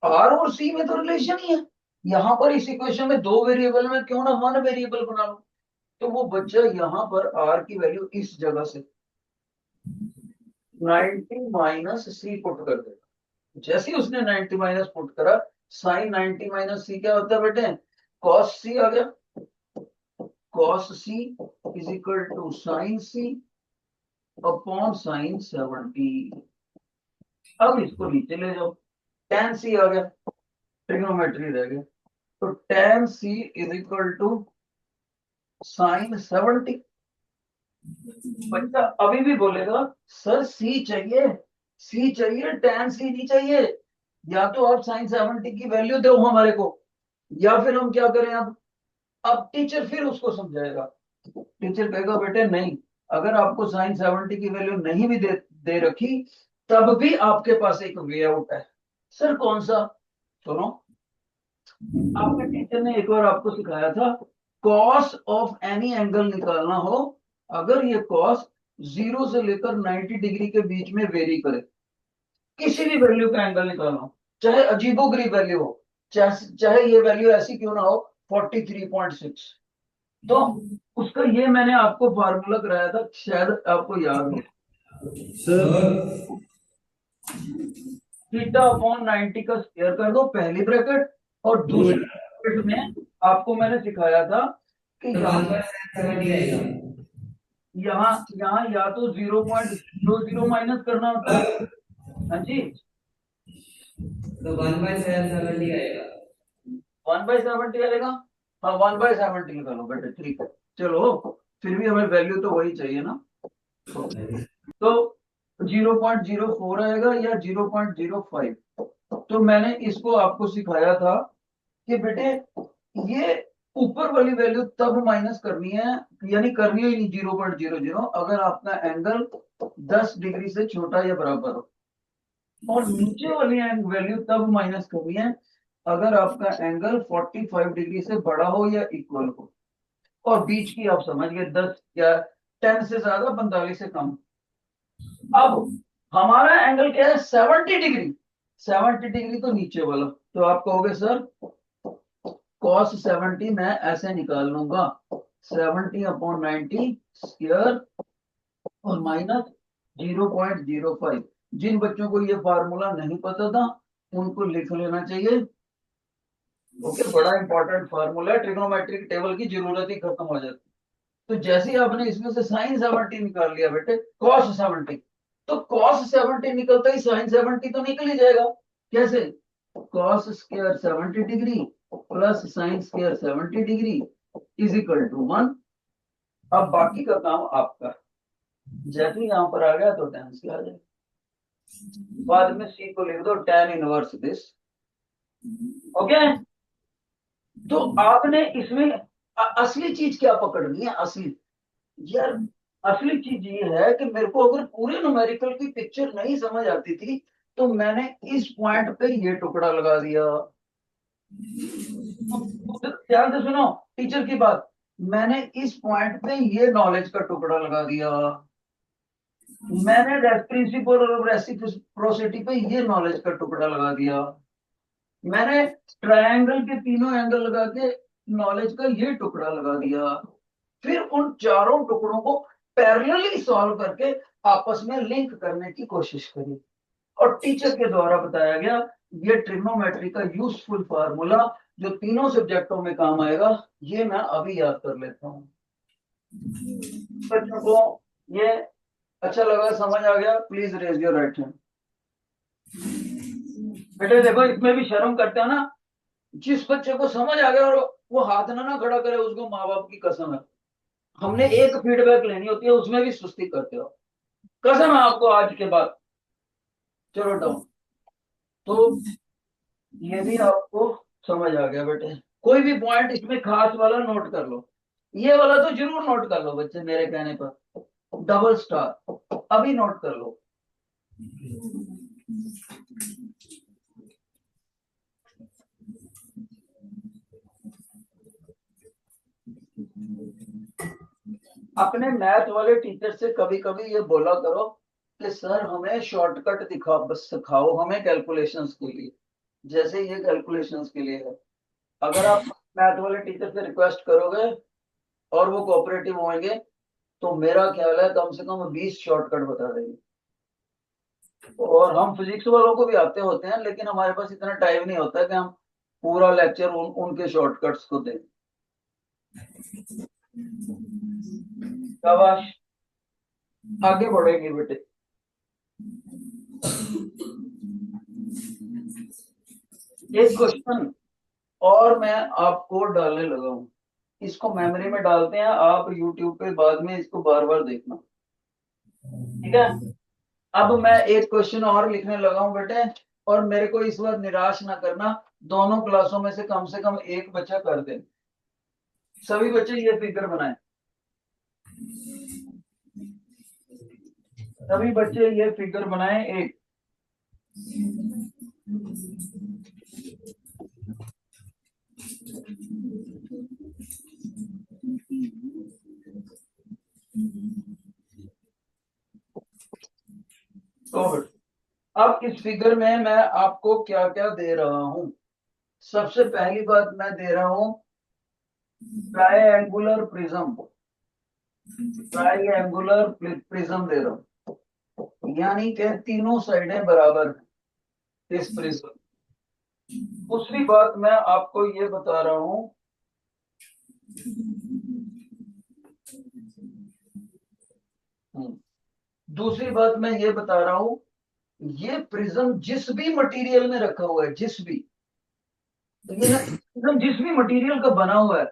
आर और सी में तो रिलेशन ही है, यहाँ पर इस इक्वेशन में दो वेरिएबल में क्यों ना वन वेरिएबल बना लो। तो वो बच्चा यहाँ पर आर की वैल्यू इस जगह से 90 माइनस सी पुट कर देगा। जैसे ही उसने 90 माइनस पुट करा, साइन 90 माइनस सी क्या होता है बेटे, कॉस सी आ गया, cos c is equal to sin c upon sin 70। अब इसको नीचे ले जाओ, tan c आ गया, ट्रिग्नोमेट्री रह गया, तो tan c is equal to sin 70। बच्चा अभी भी बोलेगा सर c चाहिए tan c नहीं चाहिए, या तो आप sin 70 की वैल्यू दो हमारे को, या फिर हम क्या करें अब टीचर फिर उसको समझाएगा, टीचर कहेगा बेटे नहीं, अगर आपको साइन 70 की वैल्यू नहीं भी दे रखी तब भी आपके पास एक वे आउट है। सर कौन सा? सुनो, आपके टीचर ने एक बार आपको सिखाया था कॉस ऑफ एनी एंगल निकालना हो, अगर ये कॉस 0 से लेकर 90 डिग्री के बीच में वेरी करे, किसी भी वैल्यू का एंगल निकालना हो, चाहे अजीबोगरीब वैल्यू हो, चाहे ये वैल्यू ऐसी क्यों ना हो 43.6, तो उसका ये मैंने आपको फार्मूला कराया था, शायद आपको याद हो, सर थीटा अपॉन 90 का स्क्वायर कर दो पहली ब्रैकेट, और दूसरी ब्रैकेट में आपको मैंने सिखाया था कि यहाँ यहाँ या तो 0.00 माइनस करना होता है, हाँ जी, तो 1/70 आएगा, 1/70 आएगा, हाँ 1/70 निकालो बेटे, ठीक है, चलो फिर भी हमें वैल्यू तो वही चाहिए ना, तो 0.04 आएगा या 0.05। तो मैंने इसको आपको सिखाया था कि बेटे ये ऊपर वाली वैल्यू तब माइनस करनी है, यानी करनी ही नहीं 0.00 अगर आपका एंगल 10 डिग्री से छोटा या बराबर हो, और नीचे वाली वैल्यू तब माइनस करनी है अगर आपका एंगल 45 डिग्री से बड़ा हो या इक्वल हो, और बीच की आप समझ गए 10 या 10 से ज्यादा 45 से कम। अब हमारा एंगल क्या है 70 डिग्री, 70 डिग्री तो नीचे वाला, तो आप कहोगे सर cos 70 मैं ऐसे निकाल लूंगा 70 अपॉन 90 स्क्वायर और माइनस 0.05, जिन बच्चों को ये फार्मूला नहीं पता था उनको लिख लेना चाहिए। ओके, बड़ा इंपॉर्टेंट फार्मूला है, ट्रिग्नोमेट्रिक टेबल की जरूरत ही खत्म हो जाती। तो जैसे ही आपने इसमें से साइन 70 निकाल लिया बेटे, कॉस 70, तो कॉस 70 निकलता ही साइन 70 तो निकल ही जाएगा। कैसे? Cos square 70 degree plus sine square 70 degree is equal to 1। अब बाकी का काम आपका, जैसे ही यहाँ पर आ गया तो टेन से आ जाए, बाद में सी को लिख दो tan इनवर्स दिस। ओके, तो आपने इसमें असली चीज क्या पकड़नी है? असली यार, असली चीज ये है कि मेरे को अगर पूरे न्यूमेरिकल की पिक्चर नहीं समझ आती थी तो मैंने इस पॉइंट पे ये टुकड़ा लगा दिया। ध्यान से सुनो टीचर की बात, मैंने इस पॉइंट पे ये नॉलेज का टुकड़ा लगा दिया। मैंने प्रिंसिपल और रेसिप्रोसिटी पे ये नॉलेज का टुकड़ा लगा दिया। मैंने ट्रायंगल के तीनों एंगल लगा के नॉलेज का ये टुकड़ा लगा दिया। फिर उन चारों टुकड़ों को पैरेलली सॉल्व करके आपस में लिंक करने की कोशिश करी और टीचर के द्वारा बताया गया ये ट्रिग्नोमेट्री का यूजफुल फार्मूला जो तीनों सब्जेक्टों में काम आएगा, ये मैं अभी याद कर लेता हूँ। बच्चों को ये अच्छा लगा, समझ आ गया? Please raise your right hand. बेटे देखो, इसमें भी शर्म करते हो ना, जिस बच्चे को समझ आ गया और वो हाथ ना खड़ा करे उसको माँ बाप की कसम है। हमने एक फीडबैक लेनी होती है, उसमें भी सुस्ती करते हो। कसम है आपको आज के बाद। चलो डाउन। तो ये भी आपको समझ आ गया बेटे। कोई भी पॉइंट इसमें खास वाला नोट कर लो, ये वाला तो जरूर नोट कर लो बच्चे, मेरे कहने पर डबल स्टार अभी नोट कर लो। अपने मैथ वाले टीचर से कभी कभी ये बोला करो कि सर हमें शॉर्टकट दिखा, बस सिखाओ हमें कैलकुलेशंस के लिए, जैसे ये कैलकुलेशंस के लिए है। अगर आप मैथ वाले टीचर से रिक्वेस्ट करोगे और वो कोऑपरेटिव होंगे तो मेरा ख्याल है कम से कम 20 शॉर्टकट बता देंगे। और हम फिजिक्स वालों को भी आते होते हैं, लेकिन हमारे पास इतना टाइम नहीं होता कि हम पूरा लेक्चर उनके शॉर्टकट्स को दें। शाबाश, आगे बढ़ेंगे बेटे। एक क्वेश्चन और मैं आपको डालने लगा हूं, इसको मेमोरी में डालते हैं, आप यूट्यूब पे बाद में इसको बार बार देखना, ठीक है? अब मैं एक क्वेश्चन और लिखने लगा हूं बेटे, और मेरे को इस बार निराश ना करना, दोनों क्लासों में से कम एक बच्चा कर दे। सभी बच्चे ये फिगर बनाए, सभी बच्चे ये फिगर बनाए एक। तो अब इस फिगर में मैं आपको क्या क्या दे रहा हूं? सबसे पहली बात मैं दे रहा हूं ट्रायंगुलर प्रिज्म, ट्रायंगुलर प्रिज्म दे रहा हूं, यानी कि तीनों साइडें बराबर हैं इस प्रिज्म। दूसरी बात मैं आपको ये बता रहा हूं, दूसरी बात मैं ये बता रहा हूं, ये प्रिज्म जिस भी मटेरियल में रखा हुआ है, जिस भी, ये प्रिज्म जिस भी मटेरियल का बना हुआ है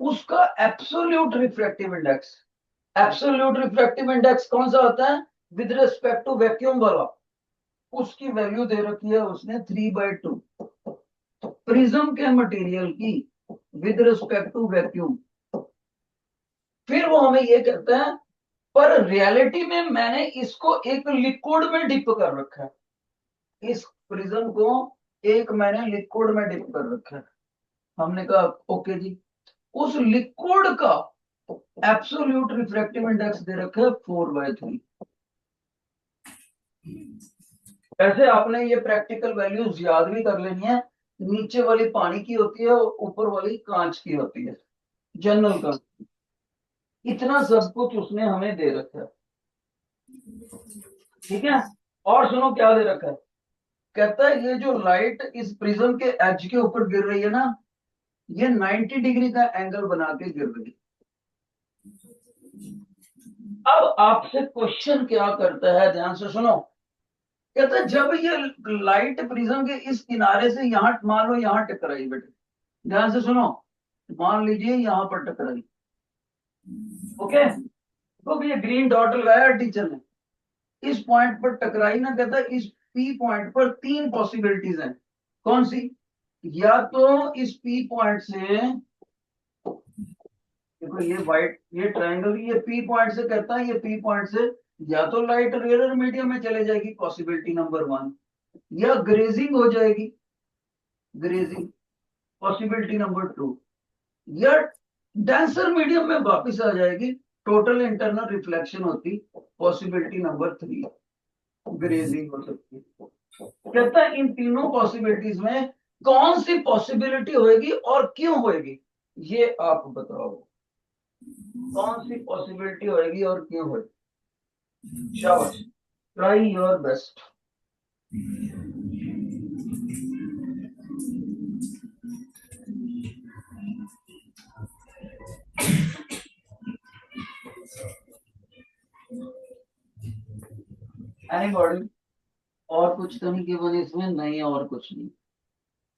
उसका absolute refractive index, absolute refractive index कौन सा होता है? विद रिस्पेक्ट टू वैक्यूम वाला, उसकी वैल्यू दे रखी है उसने 3/2। प्रिज्म के मटेरियल की विद रिस्पेक्ट टू वैक्यूम, फिर वो हमें ये कहता है, पर रियलिटी में मैंने इसको एक लिक्विड में डिप कर रखा है, इस प्रिज्म को एक मैंने लिक्विड में डिप कर रखा है। हमने कहा ओके जी, उस लिक्विड का एब्सोल्यूट रिफ्रैक्टिव इंडेक्स दे रखा है 4/3। ऐसे आपने ये प्रैक्टिकल वैल्यूज याद भी कर लेनी है, नीचे वाली पानी की होती है और ऊपर वाली कांच की होती है, जनरल का। इतना सब कुछ उसने हमें दे रखा है, ठीक है? और सुनो क्या दे रखा है, कहता है ये जो लाइट इस प्रिज्म के एज के ऊपर गिर रही है ना, ये 90 डिग्री का एंगल बना के गिर रही है। अब आपसे क्वेश्चन क्या करता है, ध्यान से सुनो। कहता है जब ये लाइट प्रिज्म के इस किनारे से यहां, मान लो यहां टकराई बेटे, ध्यान से सुनो, मान लीजिए यहां पर टकराई, ओके, तो ये ग्रीन डॉट लगाया टीचर ने, इस पॉइंट पर टकराई ना, कहता है इस पी पॉइंट पर तीन पॉसिबिलिटीज हैं। कौन सी? या तो इस पी पॉइंट से, देखो ये वाइट ये ट्रायंगल, ये पी पॉइंट से, कहता है ये पी पॉइंट से या तो लाइट रेयर मीडियम में चले जाएगी, पॉसिबिलिटी नंबर 1, या ग्रेजिंग हो जाएगी, ग्रेजिंग, पॉसिबिलिटी नंबर 2, या डेंसर मीडियम में वापस आ जाएगी, टोटल इंटरनल रिफ्लेक्शन होती, पॉसिबिलिटी नंबर 3, ग्रेजिंग हो सकती है। कहता है इन तीनों पॉसिबिलिटीज में कौन सी पॉसिबिलिटी होगी और क्यों होगी, ये आप बताओ, कौन सी पॉसिबिलिटी होगी और क्यों होगी? शाबाश, ट्राई योर बेस्ट। एनीबॉडी? और कुछ तो नहीं गिवन इसमें? नहीं, और कुछ नहीं।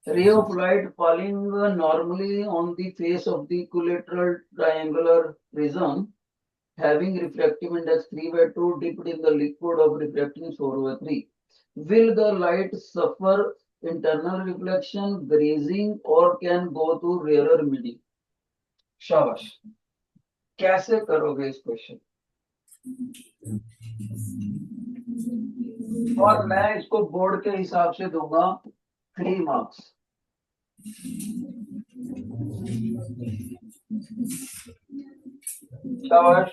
ray of light falling normally on the face of the equilateral triangular prism having refractive index 3/2 dipped in the liquid of refracting 4/3, will the light suffer internal reflection, grazing, or can go to rarer medium? शाबाश, कैसे करोगे इस क्वेश्चन? और मैं इसको बोर्ड के हिसाब से दूंगा 3 मार्क्स। शाबाश।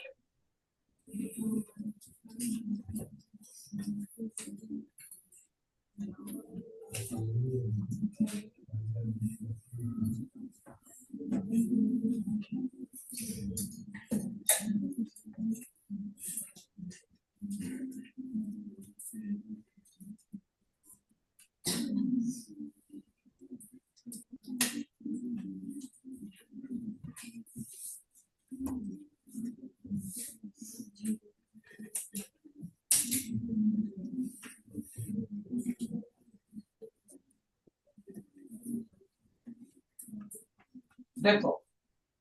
देखो,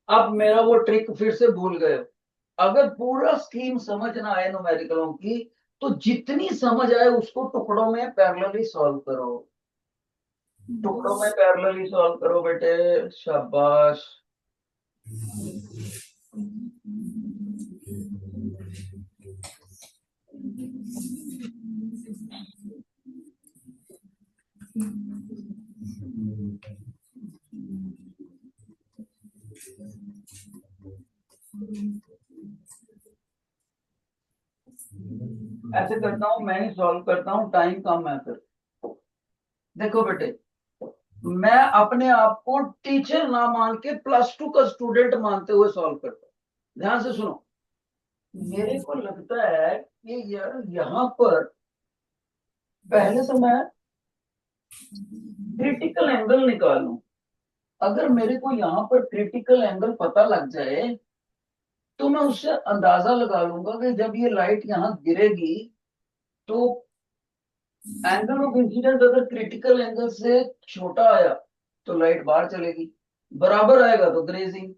अब मेरा वो ट्रिक फिर से भूल गए हो। अगर पूरा स्कीम समझ ना आए न्यूमेरिकलों की, तो जितनी समझ आए उसको टुकड़ों में पैरेलली सॉल्व करो, टुकड़ों में पैरेलली सॉल्व करो बेटे, शाबाश। ऐसे करता हूं, मैं ही सॉल्व करता हूं, टाइम कम है फिर। देखो बेटे, मैं अपने आप को टीचर ना मान के +2 का स्टूडेंट मानते हुए सॉल्व करता हूं। ध्यान से सुनो, मेरे को लगता है कि यार यहां पर पहले तो मैं क्रिटिकल एंगल निकालूं। अगर मेरे को यहाँ पर क्रिटिकल एंगल पता लग जाए, तो मैं उससे अंदाजा लगा लूंगा कि जब ये लाइट यहाँ गिरेगी तो एंगल ऑफ इंसिडेंट अगर क्रिटिकल एंगल से छोटा आया तो लाइट बाहर चलेगी, बराबर आएगा तो ग्रेजिंग,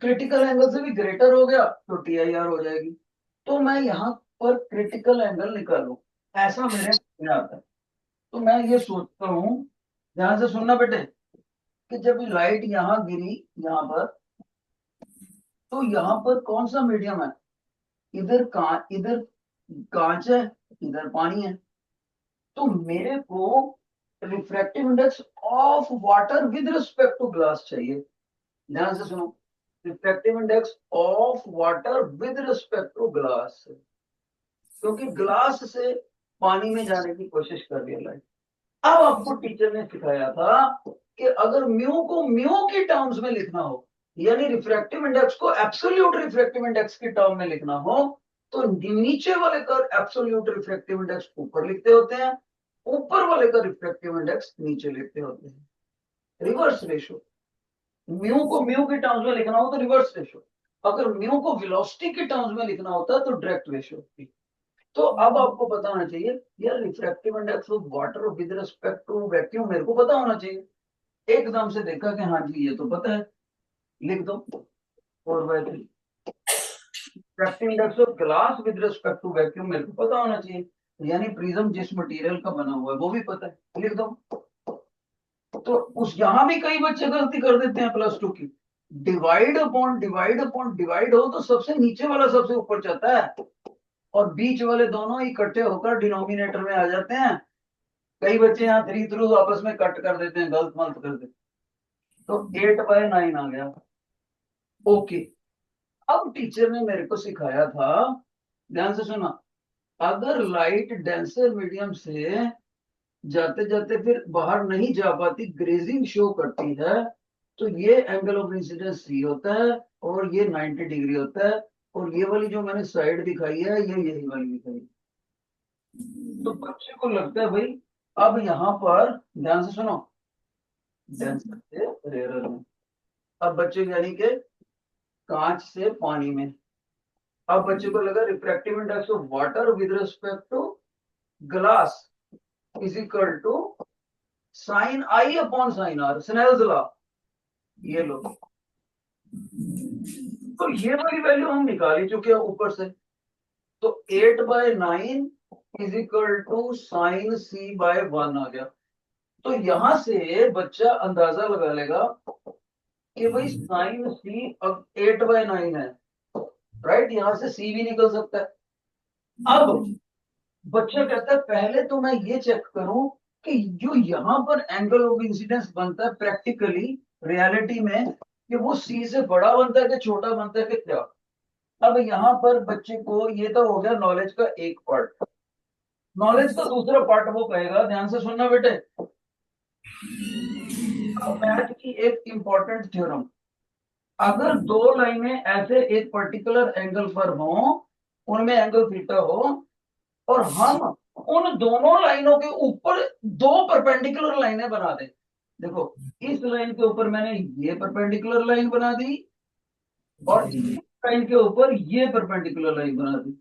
क्रिटिकल एंगल से भी ग्रेटर हो गया तो TIR हो जाएगी। तो मैं यहाँ पर क्रिटिकल एंगल निकालूं, ऐसा मेरे में आता है। तो मैं ये सोचता हूँ, ध्यान से सुनना बेटे, कि जब ये लाइट यहाँ गिरी यहाँ पर, तो यहाँ पर कौन सा मीडियम है? इधर कांच है, इधर पानी है। तो मेरे को refractive index of water with respect to glass चाहिए। ध्यान से सुनो, refractive index of water with respect to glass, क्योंकि ग्लास से पानी में जाने की कोशिश कर रही है लाइट। अब आपको टीचर ने सिखाया था कि अगर म्यू को म्यू की टर्म्स में लिखना हो, यानी रिफ्रैक्टिव इंडेक्स को एब्सोल्यूट रिफ्रैक्टिव इंडेक्स की टर्म में लिखना हो, तो नीचे वाले का एब्सोल्यूट रिफ्रैक्टिव इंडेक्स ऊपर लिखते होते हैं, ऊपर वाले का रिफ्रैक्टिव इंडेक्स नीचे लिखते होते हैं। रिवर्स रेशो, म्यू को म्यू के टर्म्स में लिखना हो तो रिवर्स रेशो, अगर म्यू को वेलोसिटी के टर्म्स में लिखना होता तो डायरेक्ट रेशो। तो अब आपको पता होना चाहिए यार refractive index of water with respect to vacuum मेरे को पता होना चाहिए। एकदम से देखा कि हाँ जी ये तो पता है, लिख दो 4/3। Refractive index of glass with respect to vacuum मेरे को पता होना चाहिए, यानी प्रिज्म जिस मटेरियल का बना हुआ है वो भी पता है, लिख दो। तो उस यहां भी कई बच्चे गलती कर देते हैं +2 की, divide upon divide upon divide हो तो सबसे नीचे वाला सबसे ऊपर जाता है और बीच वाले दोनों इकट्ठे होकर डिनोमिनेटर में आ जाते हैं। कई बच्चे यहाँ 3 थ्रू आपस में कट कर देते हैं, गलत मलत कर देते हैं। तो 8/9 आ गया। ओके, अब टीचर ने मेरे को सिखाया था, ध्यान से सुना, अगर लाइट डेंसर मीडियम से जाते जाते फिर बाहर नहीं जा पाती, ग्रेजिंग शो करती है, तो ये एंगल ऑफ इंसिडेंस सी होता है और ये 90 डिग्री होता है, और ये वाली जो मैंने साइड दिखाई है ये यही वाली दिखाई है। तो बच्चे को लगता है भाई अब यहाँ पर ध्यान से सुनो, डेंसर से रेयरर में, अब बच्चे यानी कि कांच से पानी में, अब बच्चे को लगा refractive index of water with respect to glass is equal to sine i upon sine r, Snell's law. ये लो, तो ये वाली वैल्यू हम निकाल ही चुके हैं ऊपर से। तो 8/9 is equal to sine c/1 आ गया। तो यहां से बच्चा अंदाजा लगा लेगा कि भाई साइन सी अब 8/9 है, राइट, यहां से सी भी निकल सकता है। अब बच्चा कहता है पहले तो मैं ये चेक करूं कि जो यहां पर एंगल ऑफ इंसिडेंस बनता है प्रैक्टिकली रियलिटी में, कि वो सी से बड़ा बनता है कि छोटा बनता है कि क्या। अब यहाँ पर बच्चे को ये तो हो गया नॉलेज का एक पार्ट, नॉलेज का दूसरा पार्ट वो कहेगा, ध्यान से सुनना बेटे, अब मैथ की एक इंपॉर्टेंट थ्योरम, अगर दो लाइनें ऐसे एक पर्टिकुलर एंगल पर हो, उनमें एंगल थीटा हो, और हम उन दोनों लाइनों के ऊपर दो परपेंडिकुलर लाइनें बना दें। देखो इस लाइन के ऊपर मैंने ये परपेंडिकुलर लाइन बना दी और इस लाइन के ऊपर ये परपेंडिकुलर लाइन बना दी।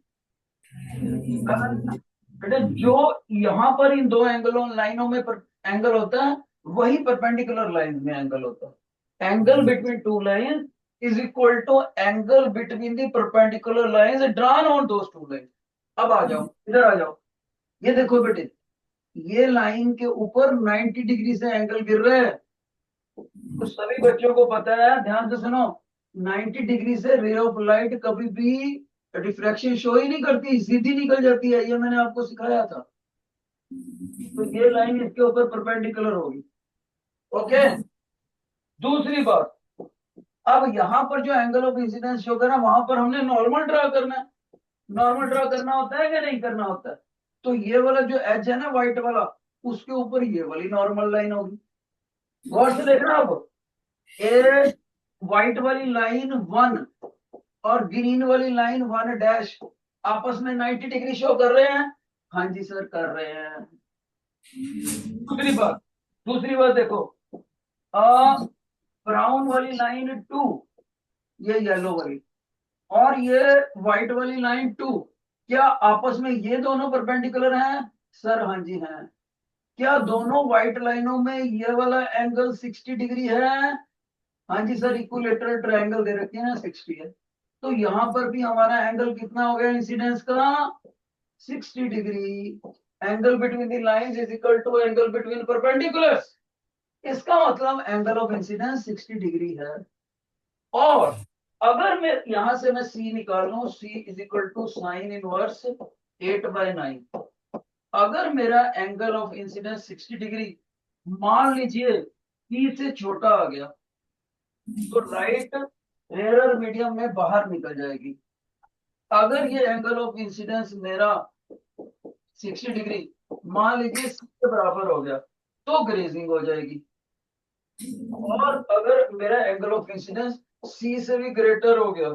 बेटा जो यहाँ पर इन दो एंगलों लाइनों में एंगल होता है वही परपेंडिकुलर लाइन में एंगल होता है। Angle between two lines is equal to angle between the perpendicular lines drawn on those two lines. अब आ जाओ, इधर आ जाओ, ये देखो बेटे, ये लाइन के ऊपर 90 डिग्री से एंगल गिर रहे हैं, तो सभी बच्चों को पता है, ध्यान से सुनो, 90 डिग्री से रे ऑफ लाइट कभी भी रिफ्रैक्शन शो ही नहीं करती, सीधी निकल जाती है, ये मैंने आपको सिखाया था। तो ये लाइन इसके ऊपर परपेंडिकुलर होगी। ओके, दूसरी बात, अब यहां पर जो एंगल ऑफ इंसिडेंस शो करना, वहां पर हमने नॉर्मल ड्रा करना है। नॉर्मल ड्रा करना होता है कि नहीं करना होता है? तो ये वाला जो एज है ना व्हाइट वाला, उसके ऊपर ये वाली नॉर्मल लाइन होगी। गौर से देखना, अब ए व्हाइट वाली लाइन 1 और ग्रीन वाली लाइन 1 आपस में 90 डिग्री शो कर रहे हैं। हाँ जी सर कर रहे हैं। दूसरी बात देखो, ब्राउन वाली लाइन 2, ये येलो वाली, और ये व्हाइट वाली लाइन 2, क्या आपस में ये दोनों परपेंडिकुलर हैं? सर हाँ जी हैं। क्या दोनों व्हाइट लाइनों में ये वाला एंगल 60 डिग्री है? हाँ जी सर, इक्विलेटरल ट्रायंगल दे रखे हैं 60 है। तो यहाँ पर भी हमारा एंगल कितना हो गया इंसिडेंस का? 60 degree. Angle between the lines is equal to angle between perpendiculars. इसका मतलब एंगल ऑफ इंसिडेंस 60 डिग्री है। और अगर मैं यहां से मैं सी निकाल लूं, C is equal to sine inverse 8/9, अगर मेरा एंगल ऑफ इंसिडेंस 60 डिग्री मान लीजिए सी से छोटा आ गया, तो लाइट रेयर मीडियम में बाहर निकल जाएगी। अगर ये एंगल ऑफ इंसिडेंस मेरा 60 डिग्री मान लीजिए सी के बराबर हो गया, तो ग्रेजिंग हो जाएगी। और अगर मेरा एंगल ऑफ इंसिडेंस सी से भी ग्रेटर हो गया,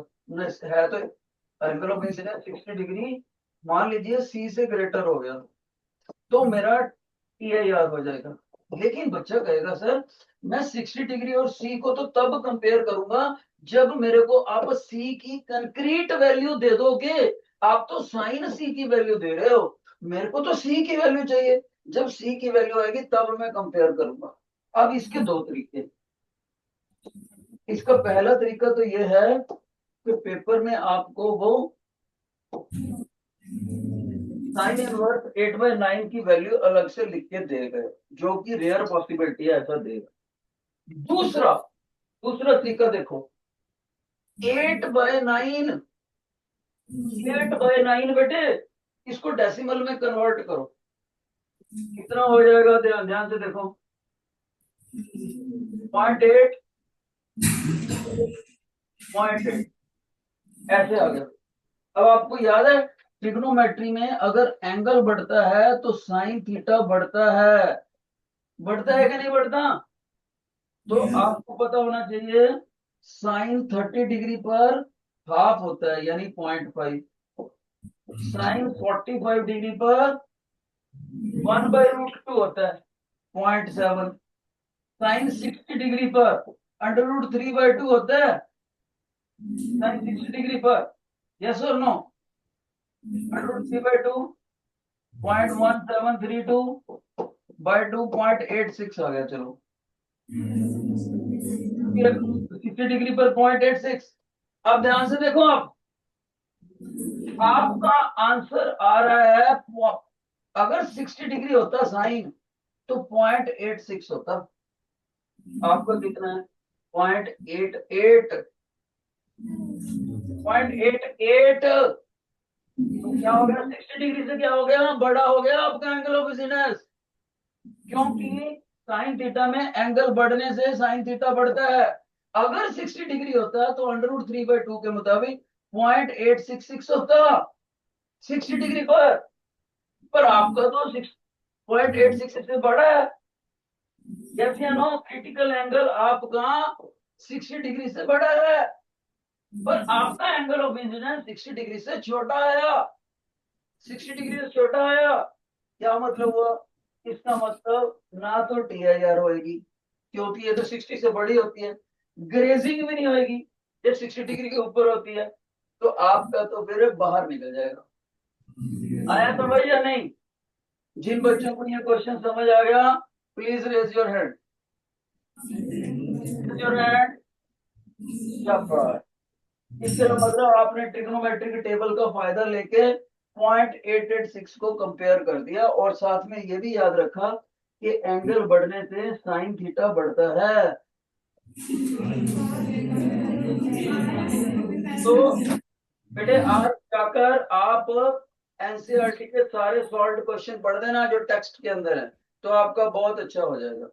है तो एंगल ऑफ इंसिडेंस 60 डिग्री मान लीजिए सी से ग्रेटर हो गया तो मेरा TIR हो जाएगा। लेकिन बच्चा कहेगा सर मैं 60 डिग्री और सी को तो तब कंपेयर करूंगा जब मेरे को आप सी की कंक्रीट वैल्यू दे दोगे। आप तो साइन सी की वैल्यू दे रहे हो, मेरे को तो सी की वैल्यू चाहिए। जब सी की वैल्यू आएगी तब मैं कंपेयर करूंगा। अब इसके दो तरीके। इसका पहला तरीका तो ये है कि पेपर में आपको वो साइन इनवर्स 8/9 की वैल्यू अलग से लिख के देगा, जो कि रेयर पॉसिबिलिटी है ऐसा देगा। दूसरा तरीका देखो, 8/9 बेटे इसको डेसिमल में कन्वर्ट करो, कितना हो जाएगा? ध्यान से देखो, 0.8 ऐसे आ गया। अब आपको याद है ट्रिग्नोमेट्री में अगर एंगल बढ़ता है तो साइन थीटा बढ़ता है कि नहीं बढ़ता? तो आपको पता होना चाहिए साइन 30 डिग्री पर हाफ होता है यानी 0.5, साइन 45 डिग्री पर 1/√2 होता है 0.7, साइन 60 डिग्री पर √3/2 होता है साइन 60 डिग्री पर। यस और नो? √3/2 0.1732/2 0.86 आ गया। चलो 60 डिग्री पर 0.86। अब ध्यान से देखो, आपका आंसर आ रहा है, अगर 60 डिग्री होता साइन तो 0.86 होता। आपको कितना है? 0.88। तो क्या हो गया? 60 डिग्री से क्या हो गया? बड़ा हो गया आपका एंगल ऑफ इंसिडेंस, क्योंकि साइन थीटा में एंगल बढ़ने से साइन थीटा बढ़ता है। अगर 60 डिग्री होता तो √3/2 के मुताबिक 0.866 होता 60 डिग्री पर आपका तो 0.866 से बड़ा है। यस या नो? क्रिटिकल एंगल आपका 60 डिग्री से बड़ा है, पर आपका एंगल ऑफ इंसिडेंस 60 डिग्री से छोटा आया। 60 डिग्री से छोटा आया, क्या मतलब हुआ? इसका मतलब ना तो TIR होएगी क्योंकि ये तो 60 से बड़ी होती है, ग्रेजिंग भी नहीं होएगी जब 60 डिग्री के ऊपर होती है, तो आपका तो फिर बाहर निकल जाएगा। आया समझ या नहीं? जिन बच्चों को ये क्वेश्चन समझ आ गया प्लीज रेज योर हैंड। इसका मतलब आपने ट्रिग्नोमेट्रिक टेबल का फायदा लेके 0.886 को कंपेयर कर दिया और साथ में ये भी याद रखा कि एंगल बढ़ने से साइन थीटा बढ़ता है। तो बेटे आज जाकर आप NCERT के सारे सॉल्व क्वेश्चन पढ़ देना जो टेक्स्ट के अंदर है, तो आपका बहुत अच्छा हो जाएगा।